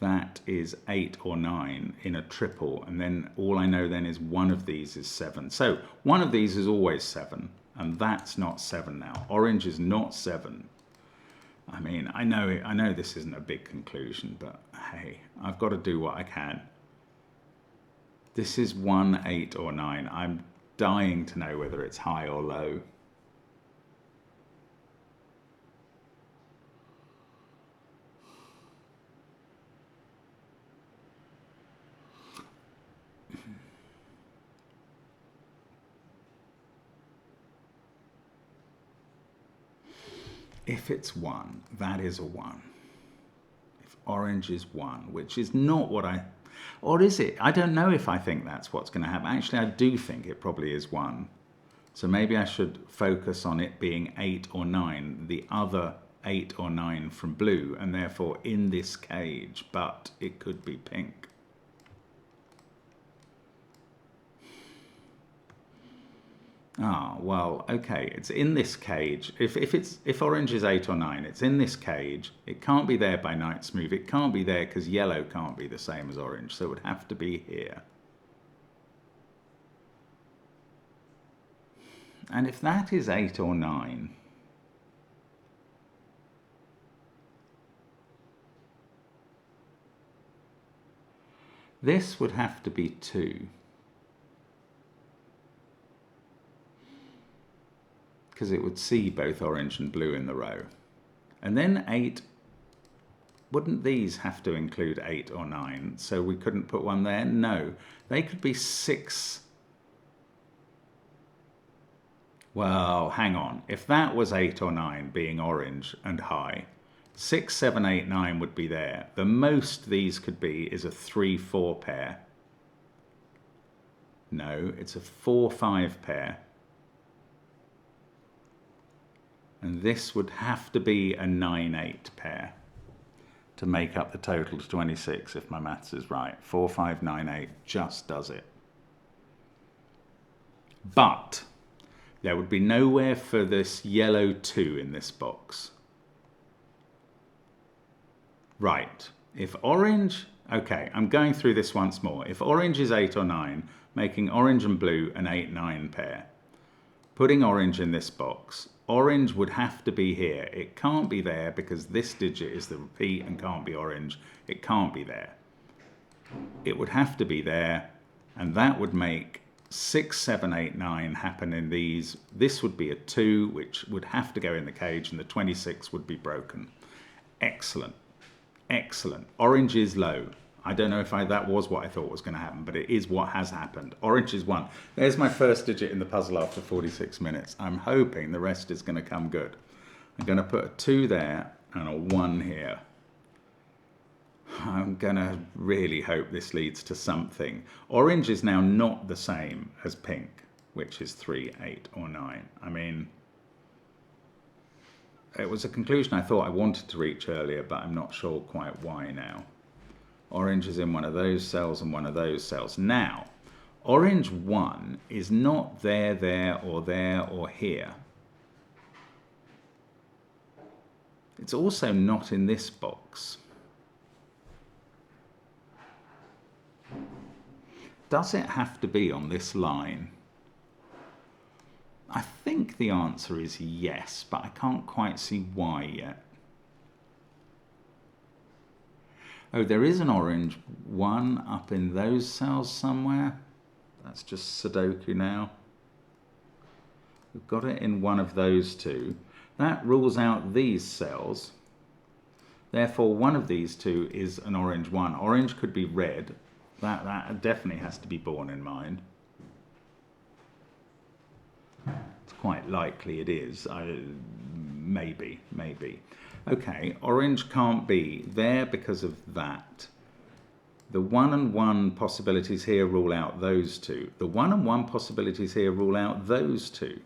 that is 8 or 9 in a triple, and then all I know then is one of these is 7. So one of these is always 7, and that's not 7 now. Orange is not 7. I mean, I know this isn't a big conclusion, but hey, I've got to do what I can. This is 1, 8 or 9. I'm dying to know whether it's high or low. If it's 1, that is a 1. If orange is 1, which is not what I... Or is it? I don't know if I think that's what's going to happen. Actually, I do think it probably is 1. So maybe I should focus on it being 8 or 9, the other 8 or 9 from blue, and therefore in this cage, but it could be pink. Ah, well, okay, it's in this cage. If orange is 8 or 9, it's in this cage. It can't be there by night's move. It can't be there because yellow can't be the same as orange, so it would have to be here. And if that is 8 or 9, this would have to be 2. Because it would see both orange and blue in the row. And then 8, wouldn't these have to include 8 or 9? So we couldn't put one there? No, they could be 6. Well, hang on. If that was 8 or 9 being orange and high, 6, 7, 8, 9 would be there. The most these could be is a 3, 4 pair. No, it's a 4, 5 pair. And this would have to be a 9, 8 pair to make up the total to 26, if my maths is right. 4, 5, 9, 8 just does it. But there would be nowhere for this yellow 2 in this box. Right, if orange, okay, I'm going through this once more. If orange is 8 or 9, making orange and blue an 8, 9 pair, putting orange in this box, orange would have to be here. It can't be there because this digit is the repeat and can't be orange. It can't be there. It would have to be there, and that would make 6, 7, 8, 9 happen in these. This would be a 2, which would have to go in the cage, and the 26 would be broken. Excellent. Excellent. Orange is low. I don't know if that was what I thought was going to happen, but it is what has happened. Orange is 1. There's my first digit in the puzzle after 46 minutes. I'm hoping the rest is going to come good. I'm going to put a 2 there and a 1 here. I'm going to really hope this leads to something. Orange is now not the same as pink, which is 3, 8, or 9. I mean, it was a conclusion I thought I wanted to reach earlier, but I'm not sure quite why now. Orange is in one of those cells and one of those cells. Now, orange 1 is not there, or here. It's also not in this box. Does it have to be on this line? I think the answer is yes, but I can't quite see why yet. Oh, there is an orange 1 up in those cells somewhere. That's just Sudoku now. We've got it in one of those 2. That rules out these cells. Therefore, one of these 2 is an orange 1. Orange could be red. That definitely has to be borne in mind. It's quite likely it is. Maybe. Okay, orange can't be there because of that. The 1 and 1 possibilities here rule out those 2. The 1 and 1 possibilities here rule out those 2.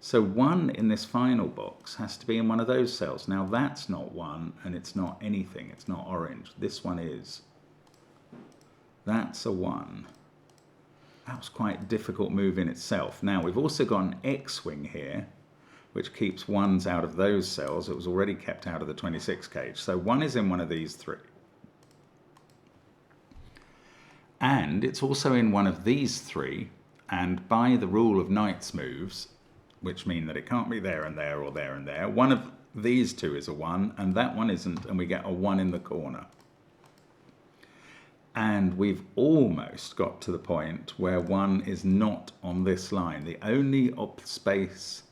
So 1 in this final box has to be in one of those cells. Now that's not 1 and it's not anything. It's not orange. This one is. That's a 1. That was quite a difficult move in itself. Now we've also got an X-wing here, which keeps 1s out of those cells. It was already kept out of the 26 cage. So 1 is in one of these 3. And it's also in one of these 3. And by the rule of Knight's moves, which mean that it can't be there and there or there and there, one of these 2 is a 1 and that one isn't, and we get a 1 in the corner. And we've almost got to the point where 1 is not on this line. The only space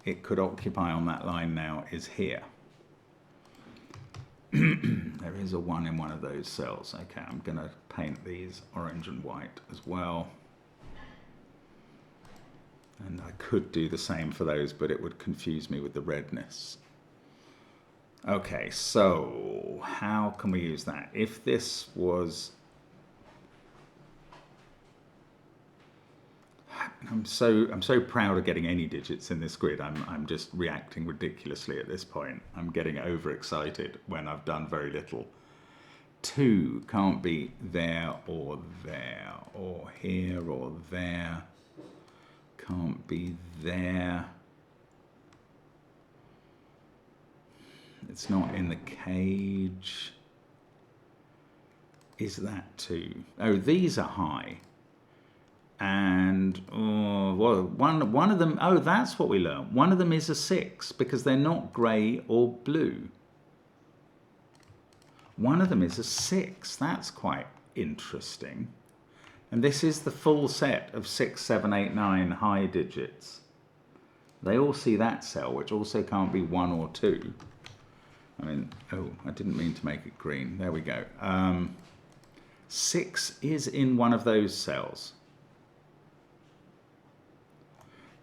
it could occupy on that line now is here. There is a 1 in one of those cells. Okay, I'm going to paint these orange and white as well. And I could do the same for those, but it would confuse me with the redness. Okay, so how can we use that? If this was... I'm so proud of getting any digits in this grid. I'm just reacting ridiculously at this point. I'm getting overexcited when I've done very little. 2 can't be there, or here, or there. Can't be there. It's not in the cage. Is that 2? Oh, these are high. And well, one of them, oh, that's what we learned. One of them is a 6 because they're not grey or blue. One of them is a 6. That's quite interesting. And this is the full set of 6, 7, 8, 9 high digits. They all see that cell, which also can't be 1 or 2. I mean, oh, I didn't mean to make it green. There we go. 6 is in one of those cells.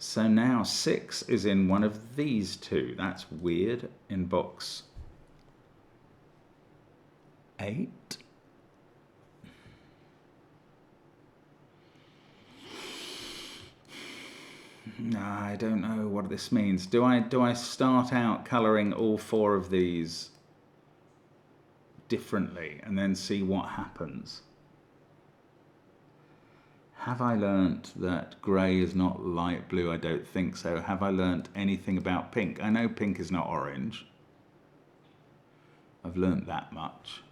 So now 6 is in one of these two. That's weird. In box 8. I don't know what this means. Do I start out colouring all 4 of these differently and then see what happens? Have I learnt that grey is not light blue? I don't think so. Have I learnt anything about pink? I know pink is not orange. I've learnt that much.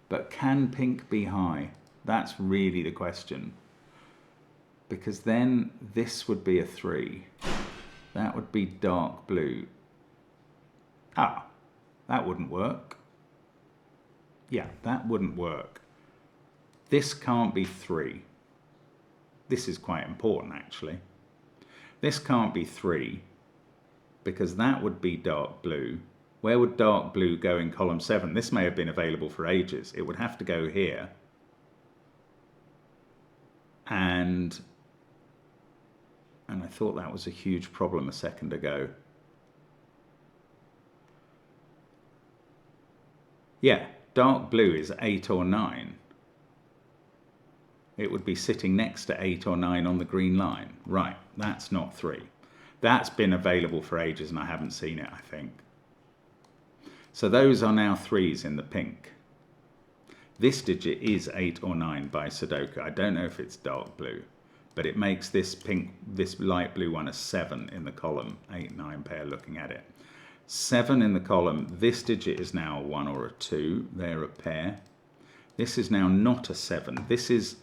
But can pink be high? That's really the question. Because then this would be a 3. That would be dark blue. Ah, that wouldn't work. Yeah, that wouldn't work. This can't be 3. This is quite important, actually. This can't be 3 because that would be dark blue. Where would dark blue go in column 7? This may have been available for ages. It would have to go here. And I thought that was a huge problem a second ago. Yeah, dark blue is 8 or 9. It would be sitting next to 8 or 9 on the green line. Right, that's not 3. That's been available for ages and I haven't seen it, I think. So those are now 3s in the pink. This digit is 8 or 9 by Sudoku. I don't know if it's dark blue, but it makes this pink, this light blue one a 7 in the column, 8, 9 pair looking at it. 7 in the column, this digit is now a 1 or a 2, they're a pair. This is now not a 7, this is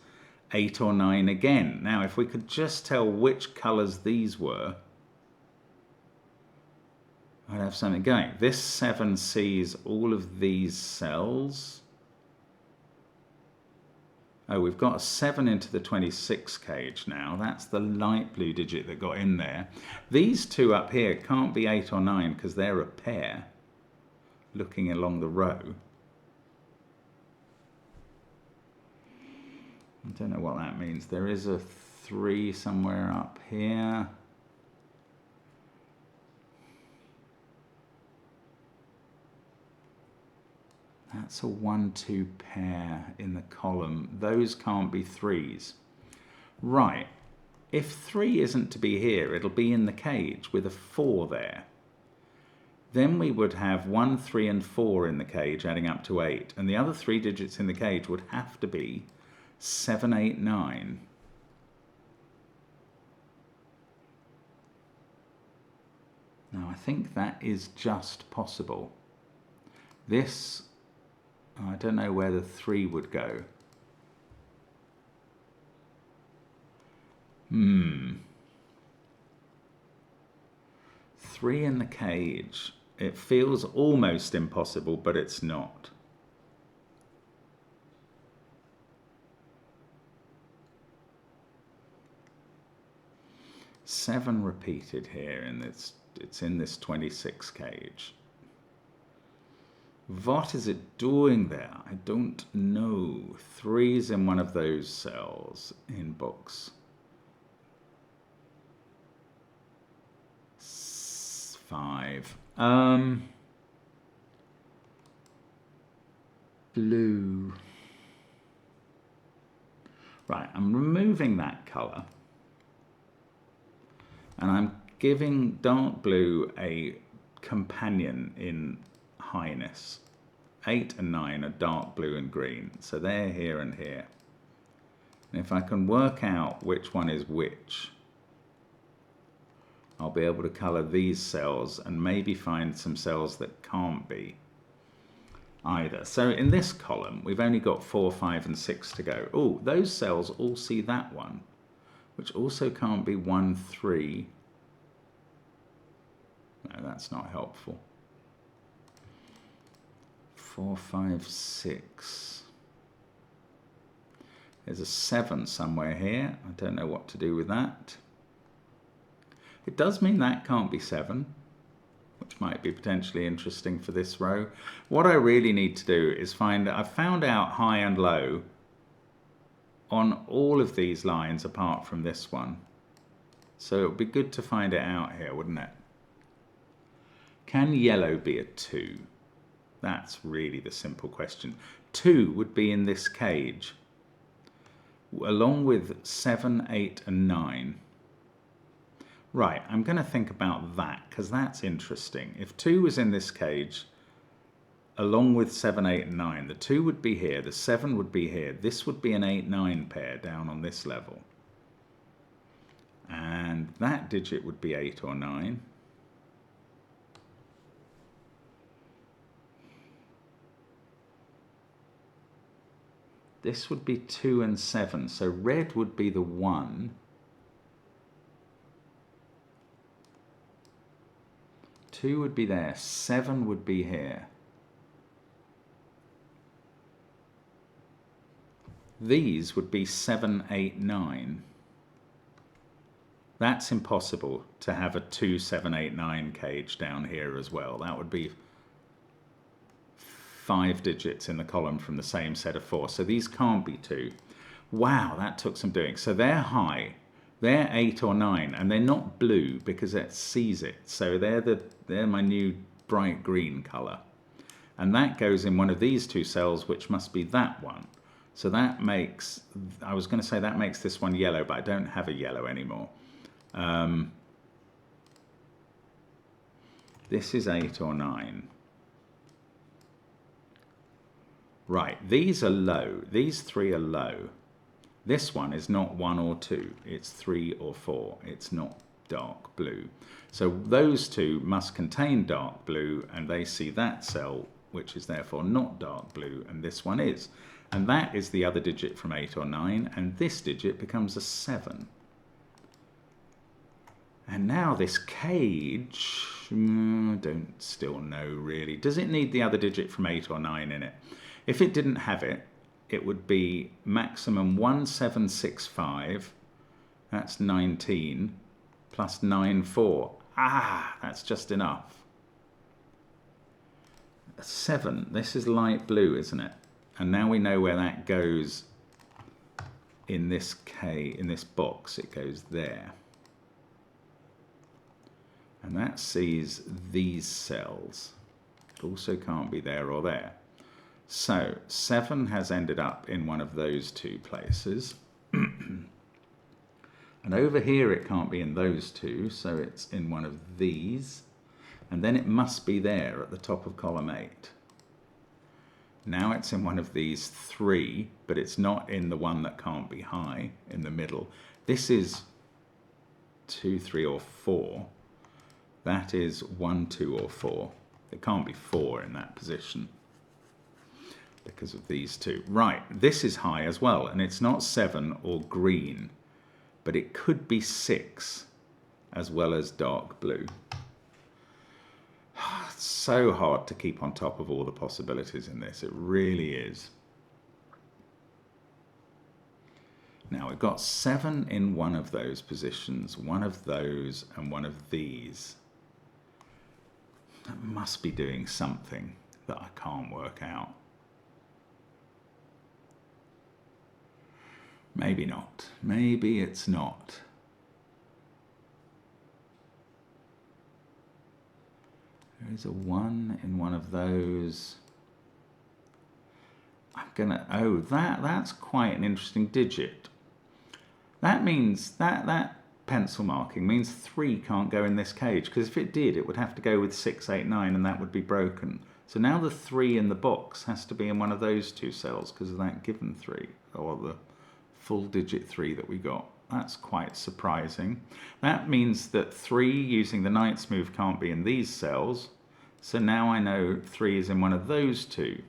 8 or 9 again. Now if we could just tell which colours these were, I'd have something going. This 7 sees all of these cells. Oh, we've got a 7 into the 26 cage now. That's the light blue digit that got in there. These two up here can't be 8 or 9 because they're a pair looking along the row. I don't know what that means. There is a 3 somewhere up here. That's a 1-2 pair in the column. Those can't be 3s. Right. If 3 isn't to be here, it'll be in the cage with a 4 there. Then we would have 1, 3 and 4 in the cage adding up to 8. And the other 3 digits in the cage would have to be 7, 8, 9. Now I think that is just possible. This, I don't know where the 3 would go. 3 in the cage. It feels almost impossible, but it's not. Seven repeated here, and it's in this 26 cage. What is it doing there? I don't know. 3's in one of those cells in books. 5. Blue. Right, I'm removing that colour. And I'm giving dark blue a companion in highness. 8 and 9 are dark blue and green, so they're here and here. And if I can work out which one is which, I'll be able to colour these cells and maybe find some cells that can't be either. So in this column, we've only got 4, 5 and 6 to go. Oh, those cells all see that one, which also can't be 1, 3. No, that's not helpful. 4, 5, 6. There's a 7 somewhere here. I don't know what to do with that. It does mean that can't be 7, which might be potentially interesting for this row. What I really need to do is I've found out high and low on all of these lines apart from this one. So it would be good to find it out here, wouldn't it? Can yellow be a 2? That's really the simple question. 2 would be in this cage, along with 7, 8, and 9. Right, I'm going to think about that, because that's interesting. If 2 was in this cage, along with 7, 8, and 9, the 2 would be here, the 7 would be here. This would be an 8, 9 pair down on this level. And that digit would be 8 or 9. This would be 2 and 7, so red would be the 1. 2 would be there, 7 would be here. These would be 7, 8, 9. That's impossible to have a 2, 7, 8, 9 cage down here as well. That would be 5 digits in the column from the same set of 4. So these can't be 2. Wow, that took some doing. So they're high. They're 8 or 9, and they're not blue because it sees it. So they're my new bright green color. And that goes in one of these 2 cells, which must be that one. So that makes, I was going to say that makes this one yellow, but I don't have a yellow anymore. This is 8 or 9. Right, these are low. These 3 are low. This one is not 1 or 2. It's 3 or 4. It's not dark blue. So those 2 must contain dark blue, and they see that cell, which is therefore not dark blue, and this one is. And that is the other digit from 8 or 9, and this digit becomes a 7. And now this cage, don't still know really. Does it need the other digit from 8 or 9 in it? If it didn't have it, it would be maximum 1765, that's 19, plus 94. That's just enough. 7, this is light blue, isn't it? And now we know where that goes in this in this box. It goes there. And that sees these cells. It also can't be there or there. So 7 has ended up in one of those 2 places. And over here it can't be in those 2, so it's in one of these. And then it must be there at the top of column 8. Now it's in one of these 3, but it's not in the one that can't be high in the middle. This is 2, 3, or 4. That is 1, 2, or 4. It can't be 4 in that position because of these 2. Right, this is high as well, and it's not 7 or green, but it could be 6 as well as dark blue. It's so hard to keep on top of all the possibilities in this. It really is. Now we've got 7 in one of those positions, one of those, and one of these. That must be doing something that I can't work out. Maybe not. Maybe it's not. There is a 1 in one of those. I'm gonna, that's quite an interesting digit. That means that pencil marking means 3 can't go in this cage, because if it did, it would have to go with 6, 8, 9, and that would be broken. So now the 3 in the box has to be in one of those 2 cells because of that given 3, or the full digit 3 that we got. That's quite surprising. That means that 3 using the Knight's move can't be in these cells. So now I know 3 is in one of those 2.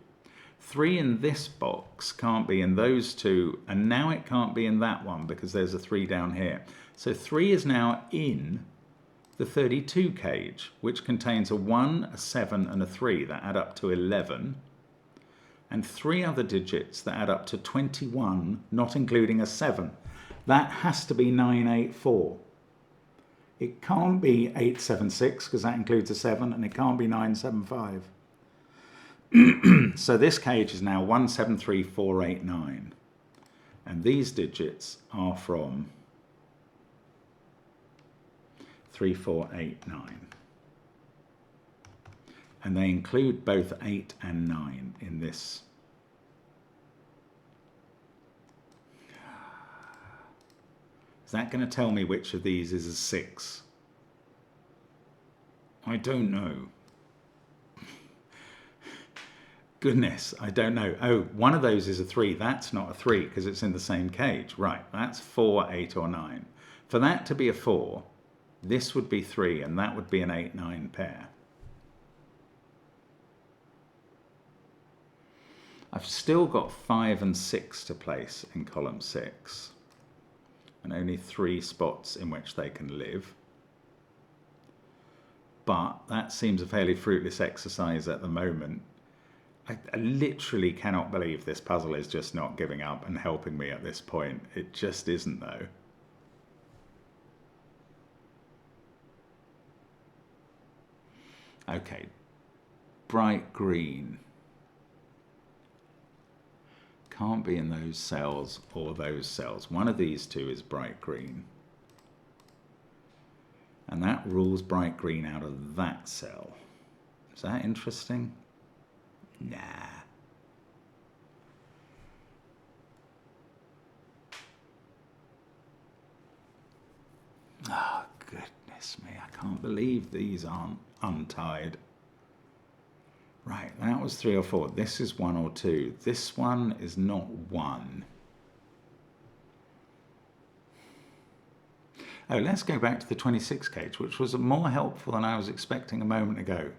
3 in this box can't be in those 2, and now it can't be in that one because there's a 3 down here. So 3 is now in the 32 cage, which contains a 1, a 7, and a 3 that add up to 11, and 3 other digits that add up to 21, not including a 7. That has to be 984. It can't be 876 because that includes a 7, and it can't be 975. So this cage is now 173489. And these digits are from 3489. And they include both 8 and 9 in this. Is that going to tell me which of these is a 6? I don't know. Goodness, I don't know. Oh, one of those is a 3. That's not a 3 because it's in the same cage. Right, that's 4, 8 or 9. For that to be a 4, this would be 3 and that would be an 8, 9 pair. I've still got 5 and 6 to place in column 6. And only 3 spots in which they can live. But that seems a fairly fruitless exercise at the moment. I literally cannot believe this puzzle is just not giving up and helping me at this point. It just isn't, though. Okay, bright green. Can't be in those cells or those cells. One of these two is bright green. And that rules bright green out of that cell. Is that interesting? Nah. Oh, goodness me. I can't believe these aren't untied. Right, that was 3 or 4. This is 1 or 2. This one is not 1. Oh, let's go back to the 26 cage, which was more helpful than I was expecting a moment ago.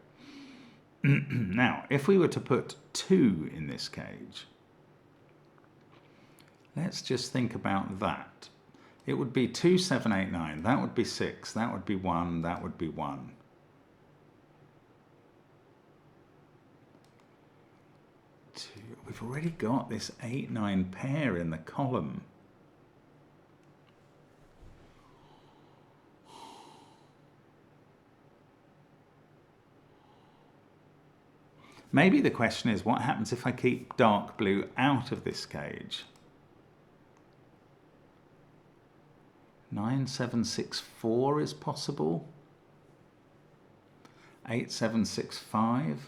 Now, if we were to put 2 in this cage, let's just think about that. It would be 2, 7, 8, 9. That would be 6. That would be 1. That would be 1. We've already got this 8, 9 pair in the column. Maybe the question is, what happens if I keep dark blue out of this cage? 9764 is possible. 8765.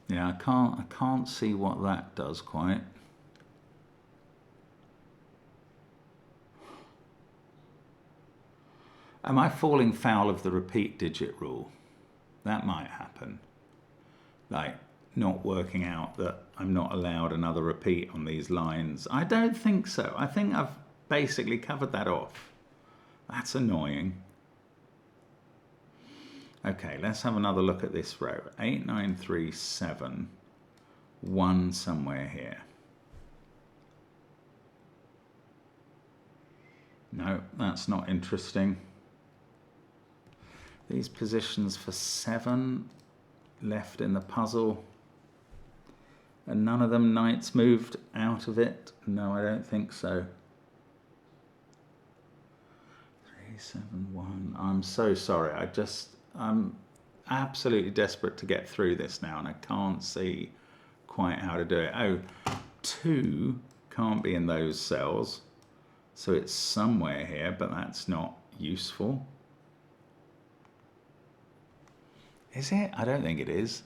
Yeah, I can't see what that does quite. Am I falling foul of the repeat digit rule? That might happen. Like not working out that I'm not allowed another repeat on these lines. I don't think so. I think I've basically covered that off. That's annoying. Okay, let's have another look at this row. 8, 9, 3, 7. 1 somewhere here. No, that's not interesting. These positions for 7 left in the puzzle. And none of them knights moved out of it. No, I don't think so. 3, 7, 1. I'm so sorry. I'm absolutely desperate to get through this now, and I can't see quite how to do it. Oh, 2 can't be in those cells. So it's somewhere here, but that's not useful. Is it? I don't think it is.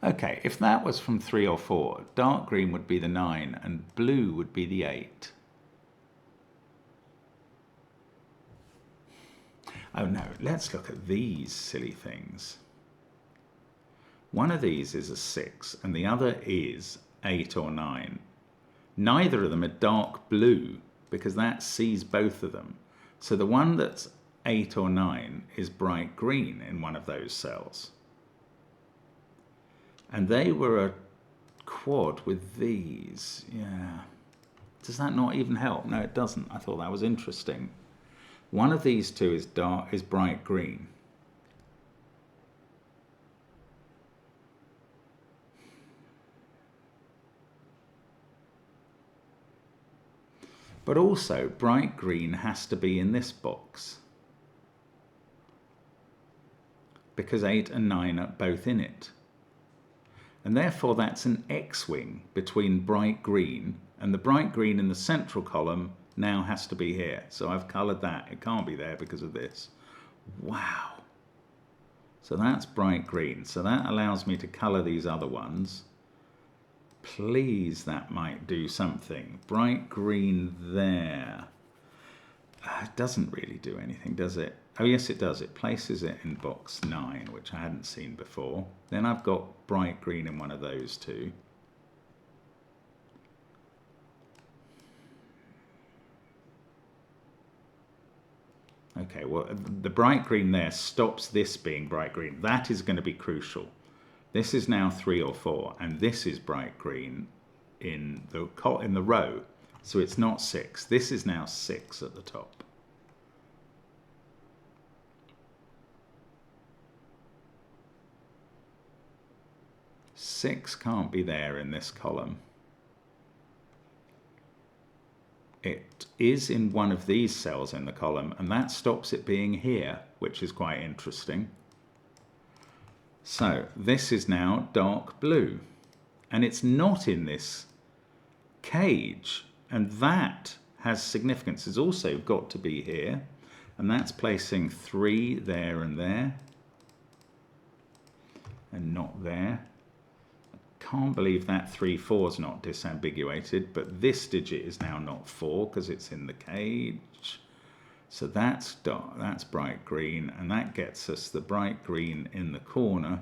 Okay, if that was from 3 or 4, dark green would be the 9 and blue would be the 8. Oh no, let's look at these silly things. One of these is a 6 and the other is 8 or 9. Neither of them are dark blue because that sees both of them. So the one that's 8 or 9 is bright green in one of those cells. And they were a quad with these. Yeah. Does that not even help? No, it doesn't. I thought that was interesting. One of these two is bright green. But also, bright green has to be in this box, because 8 and 9 are both in it. And therefore that's an X-wing between bright green, and the bright green in the central column now has to be here. So I've coloured that. It can't be there because of this. Wow. So that's bright green. So that allows me to colour these other ones. Please, that might do something. Bright green there. It doesn't really do anything, does it? Oh yes, it does. It places it in box 9, which I hadn't seen before. Then I've got bright green in one of those two. Okay, well, the bright green there stops this being bright green. That is going to be crucial. This is now 3 or 4, and this is bright green in the row. So it's not 6. This is now 6 at the top. Six can't be there in this column. It is in one of these cells in the column, and that stops it being here, which is quite interesting. So this is now dark blue, and it's not in this cage, and that has significance. It's also got to be here, and that's placing 3 there, and not there. Can't believe that 3, 4 is not disambiguated, but this digit is now not 4 because it's in the cage. So that's dark, that's bright green, and that gets us the bright green in the corner.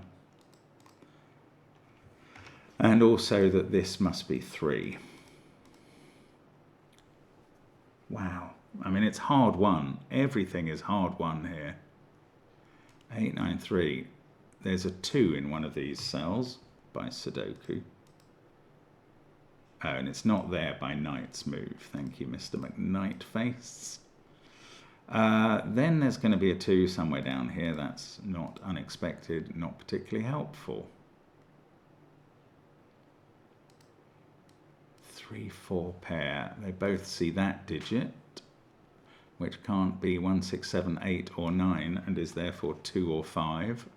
And also that this must be 3. Wow. I mean, it's hard won. Everything is hard won here. 8, 9, 3. There's a 2 in one of these cells by Sudoku. Oh, and it's not there by Knight's move. Thank you, Mr. McKnightface. Then there's going to be a 2 somewhere down here. That's not unexpected, not particularly helpful. 3, 4 pair. They both see that digit, which can't be 1, 6, 7, 8 or 9, and is therefore 2 or 5.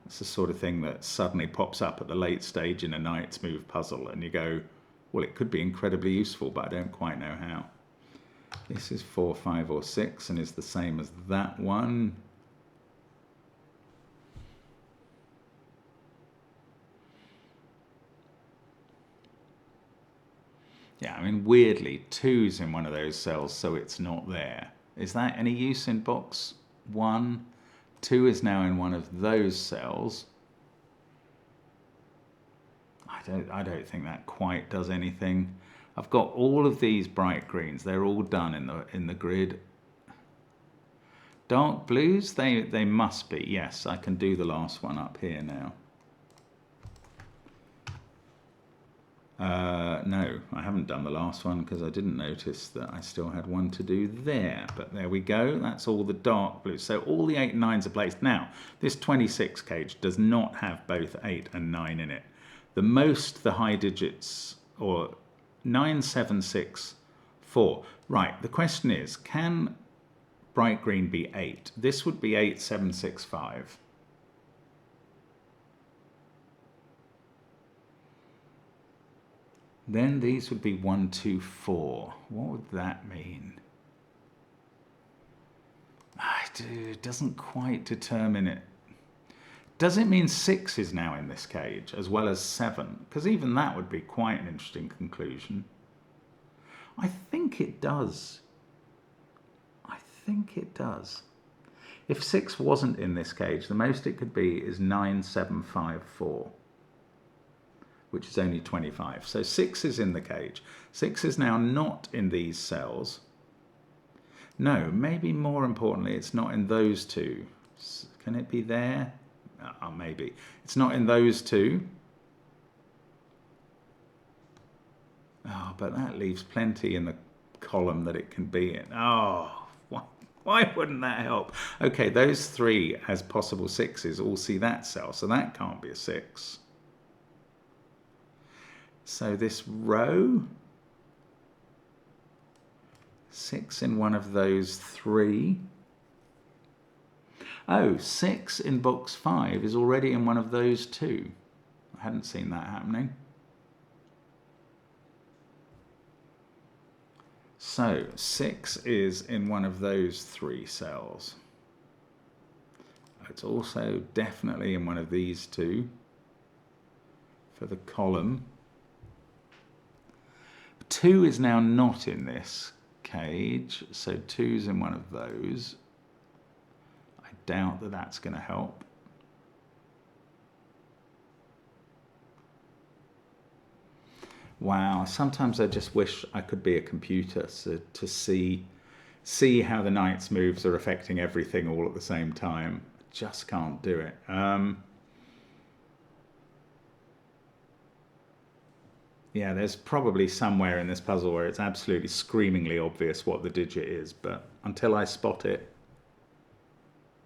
It's the sort of thing that suddenly pops up at the late stage in a Knight's move puzzle, and you go, well, it could be incredibly useful, but I don't quite know how. This is 4, 5 or 6 and is the same as that one. Yeah, I mean, weirdly, 2's in one of those cells, so it's not there. Is that any use in box 1? 2 is now in one of those cells. I don't think that quite does anything. I've got all of these bright greens. They're all done in the grid. Dark blues, they must be. Yes, I can do the last one up here now. No, I haven't done the last one because I didn't notice that I still had one to do there. But there we go. That's all the dark blues. So all the 8 and 9s are placed. Now, this 26 cage does not have both 8 and 9 in it. The most the high digits, or 9, 7, 6, 4. Right, the question is, can bright green be 8? This would be 8, 7, 6, 5. Then these would be 1, 2, 4. What would that mean? It doesn't quite determine it. Does it mean 6 is now in this cage as well as 7? Because even that would be quite an interesting conclusion. I think it does. I think it does. If 6 wasn't in this cage, the most it could be is 9, 7, 5, 4. Which is only 25. So 6 is in the cage. 6 is now not in these cells. No, maybe more importantly, it's not in those 2. Can it be there? Maybe. It's not in those 2. Oh, but that leaves plenty in the column that it can be in. Oh, why wouldn't that help? Okay, those 3 as possible 6s all see that cell, so that can't be a 6. So this row, 6 in one of those 3. Oh, 6 in box 5 is already in one of those 2. I hadn't seen that happening. So 6 is in one of those 3 cells. It's also definitely in one of these 2 for the column. 2 is now not in this cage, so 2's in one of those. I doubt that that's going to help. Wow, sometimes I just wish I could be a computer to see how the knight's moves are affecting everything all at the same time. Just can't do it. Yeah, there's probably somewhere in this puzzle where it's absolutely screamingly obvious what the digit is, but until I spot it,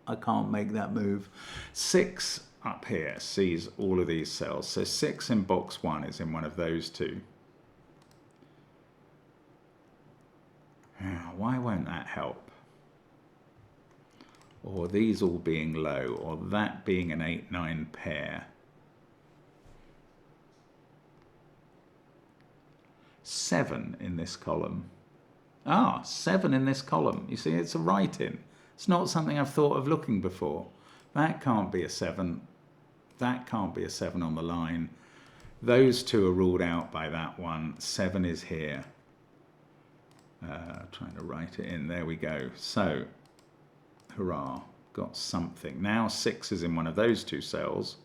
I can't make that move. 6 up here sees all of these cells. So 6 in box 1 is in one of those 2. Why won't that help? Or these all being low, or that being an 8-9 pair. 7 in this column. 7 in this column. You see, it's a write-in. It's not something I've thought of looking before. That can't be a 7. That can't be a 7 on the line. Those 2 are ruled out by that one. 7 is here. Trying to write it in. There we go. So, hurrah. Got something. Now 6 is in one of those 2 cells.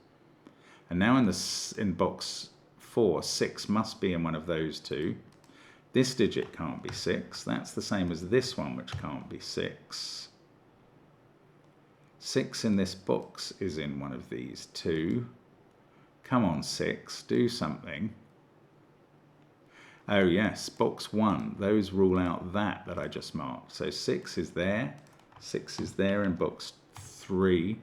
And now in box 4, 6 must be in one of those 2. This digit can't be 6. That's the same as this one, which can't be 6. 6 in this box is in one of these 2. Come on, 6, do something. Oh yes, box 1, those rule out that I just marked. So 6 is there. 6 is there in box 3.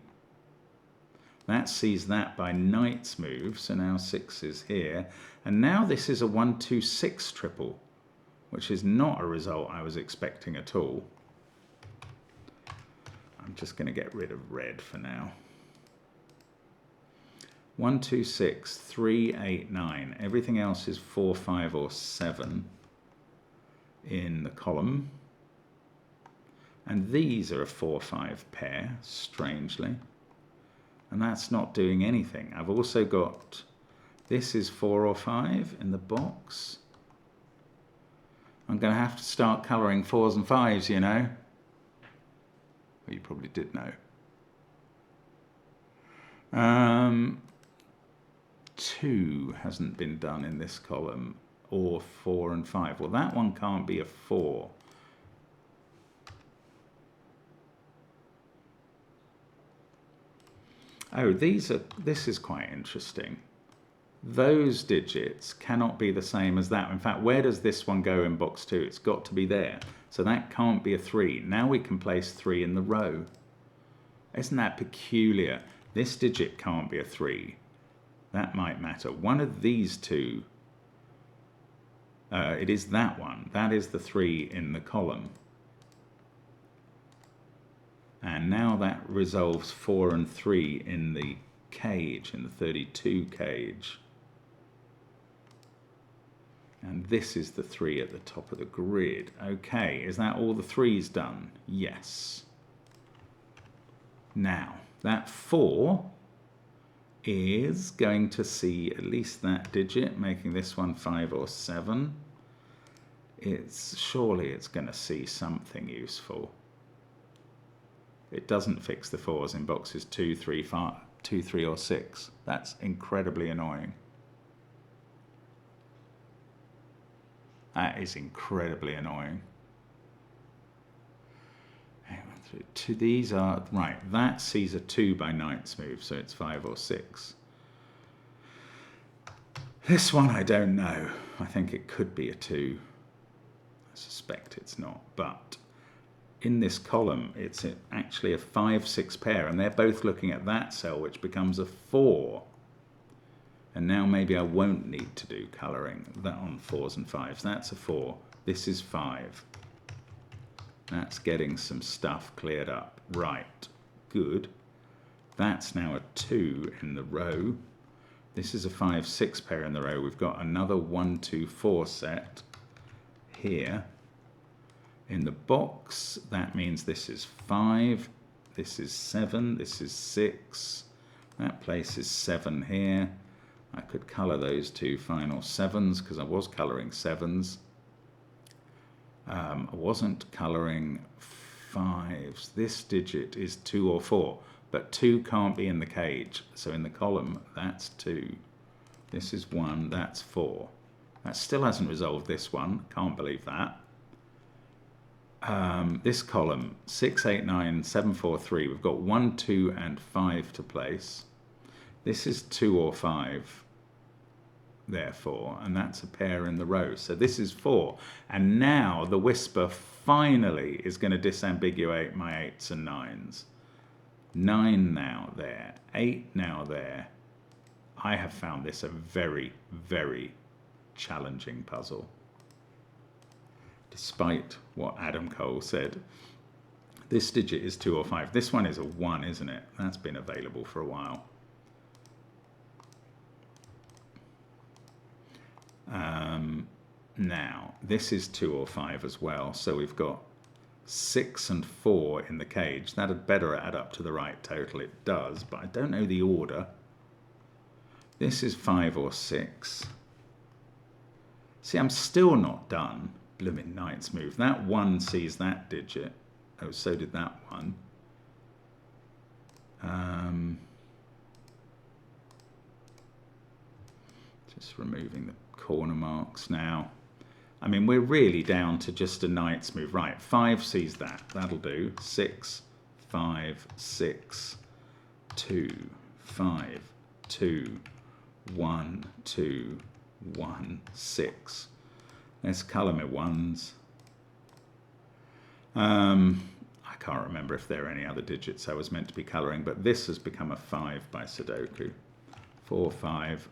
That sees that by knight's move, so now 6 is here. And now this is a 1-2-6 triple, which is not a result I was expecting at all. I'm just going to get rid of red for now. 1, 2, 6, 3, 8, 9. Everything else is 4, 5, or 7 in the column. And these are a 4, 5 pair, strangely. And that's not doing anything. I've also got, this is 4 or 5 in the box. I'm going to have to start colouring 4s and 5s, you know. Well, you probably did know. 2 hasn't been done in this column, or 4 and 5. Well, that one can't be a 4. Oh, this is quite interesting. Those digits cannot be the same as that. In fact, where does this one go in box 2? It's got to be there. So that can't be a 3. Now we can place 3 in the row. Isn't that peculiar? This digit can't be a 3. That might matter. One of these 2, it is that one. That is the 3 in the column. And now that resolves 4 and 3 in the cage, in the 32 cage. And this is the 3 at the top of the grid. Okay, is that all the 3's done? Yes. Now, that 4 is going to see at least that digit, making this one 5 or 7. Surely it's going to see something useful. It doesn't fix the 4's in boxes 2, 3, 5, 2, 3, or 6. That's incredibly annoying. That is incredibly annoying. These are, right, that sees a 2 by knight's move, so it's 5 or 6. This one I don't know. I think it could be a 2. I suspect it's not, but in this column it's actually a 5-6 pair, and they're both looking at that cell, which becomes a 4. And now maybe I won't need to do colouring that on 4s and 5s. That's a 4. This is 5. That's getting some stuff cleared up. Right, good. That's now a 2 in the row. This is a 5, 6 pair in the row. We've got another 1, 2, 4 set here. In the box, that means this is 5, this is 7, this is 6. That places 7 here. I could colour those two final 7s because I was colouring 7s. I wasn't colouring 5s. This digit is 2 or 4, but 2 can't be in the cage. So in the column, that's 2. This is 1, that's 4. That still hasn't resolved this one. Can't believe that. This column, 6, 8, 9, 7, 4, 3. We've got 1, 2, and 5 to place. This is 2 or 5, therefore, and that's a pair in the row. So this is 4. And now the whisper finally is going to disambiguate my 8s and 9s. 9 now there, 8 now there. I have found this a very, very challenging puzzle, despite what Adam Cole said. This digit is 2 or 5. This one is a 1, isn't it? That's been available for a while. Now, this is 2 or 5 as well, so we've got 6 and 4 in the cage. That had better add up to the right total. It does, but I don't know the order. This is 5 or 6. See, I'm still not done. Blooming Knight's move. That 1 sees that digit. Oh, so did that one. Just removing the corner marks now. I mean, we're really down to just a Knight's move. Right, 5 sees that. That'll do. 6, 5, 6, 2, 5, 2, 1, 2, 1, 6. Let's colour my 1s. I can't remember if there are any other digits I was meant to be colouring, but this has become a 5 by Sudoku. 4, 5,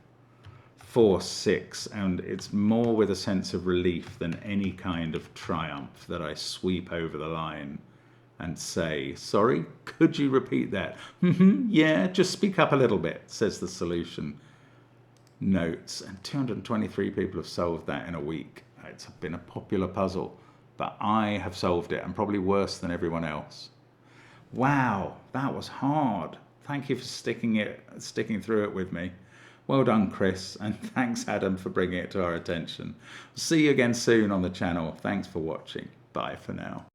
4, 6, and it's more with a sense of relief than any kind of triumph that I sweep over the line and say, sorry, could you repeat that? Yeah, just speak up a little bit, says the solution notes. And 223 people have solved that in a week. It's been a popular puzzle, but I have solved it, and probably worse than everyone else. Wow, that was hard. Thank you for sticking through it with me. Well done, Chris, and thanks, Adam, for bringing it to our attention. See you again soon on the channel. Thanks for watching. Bye for now.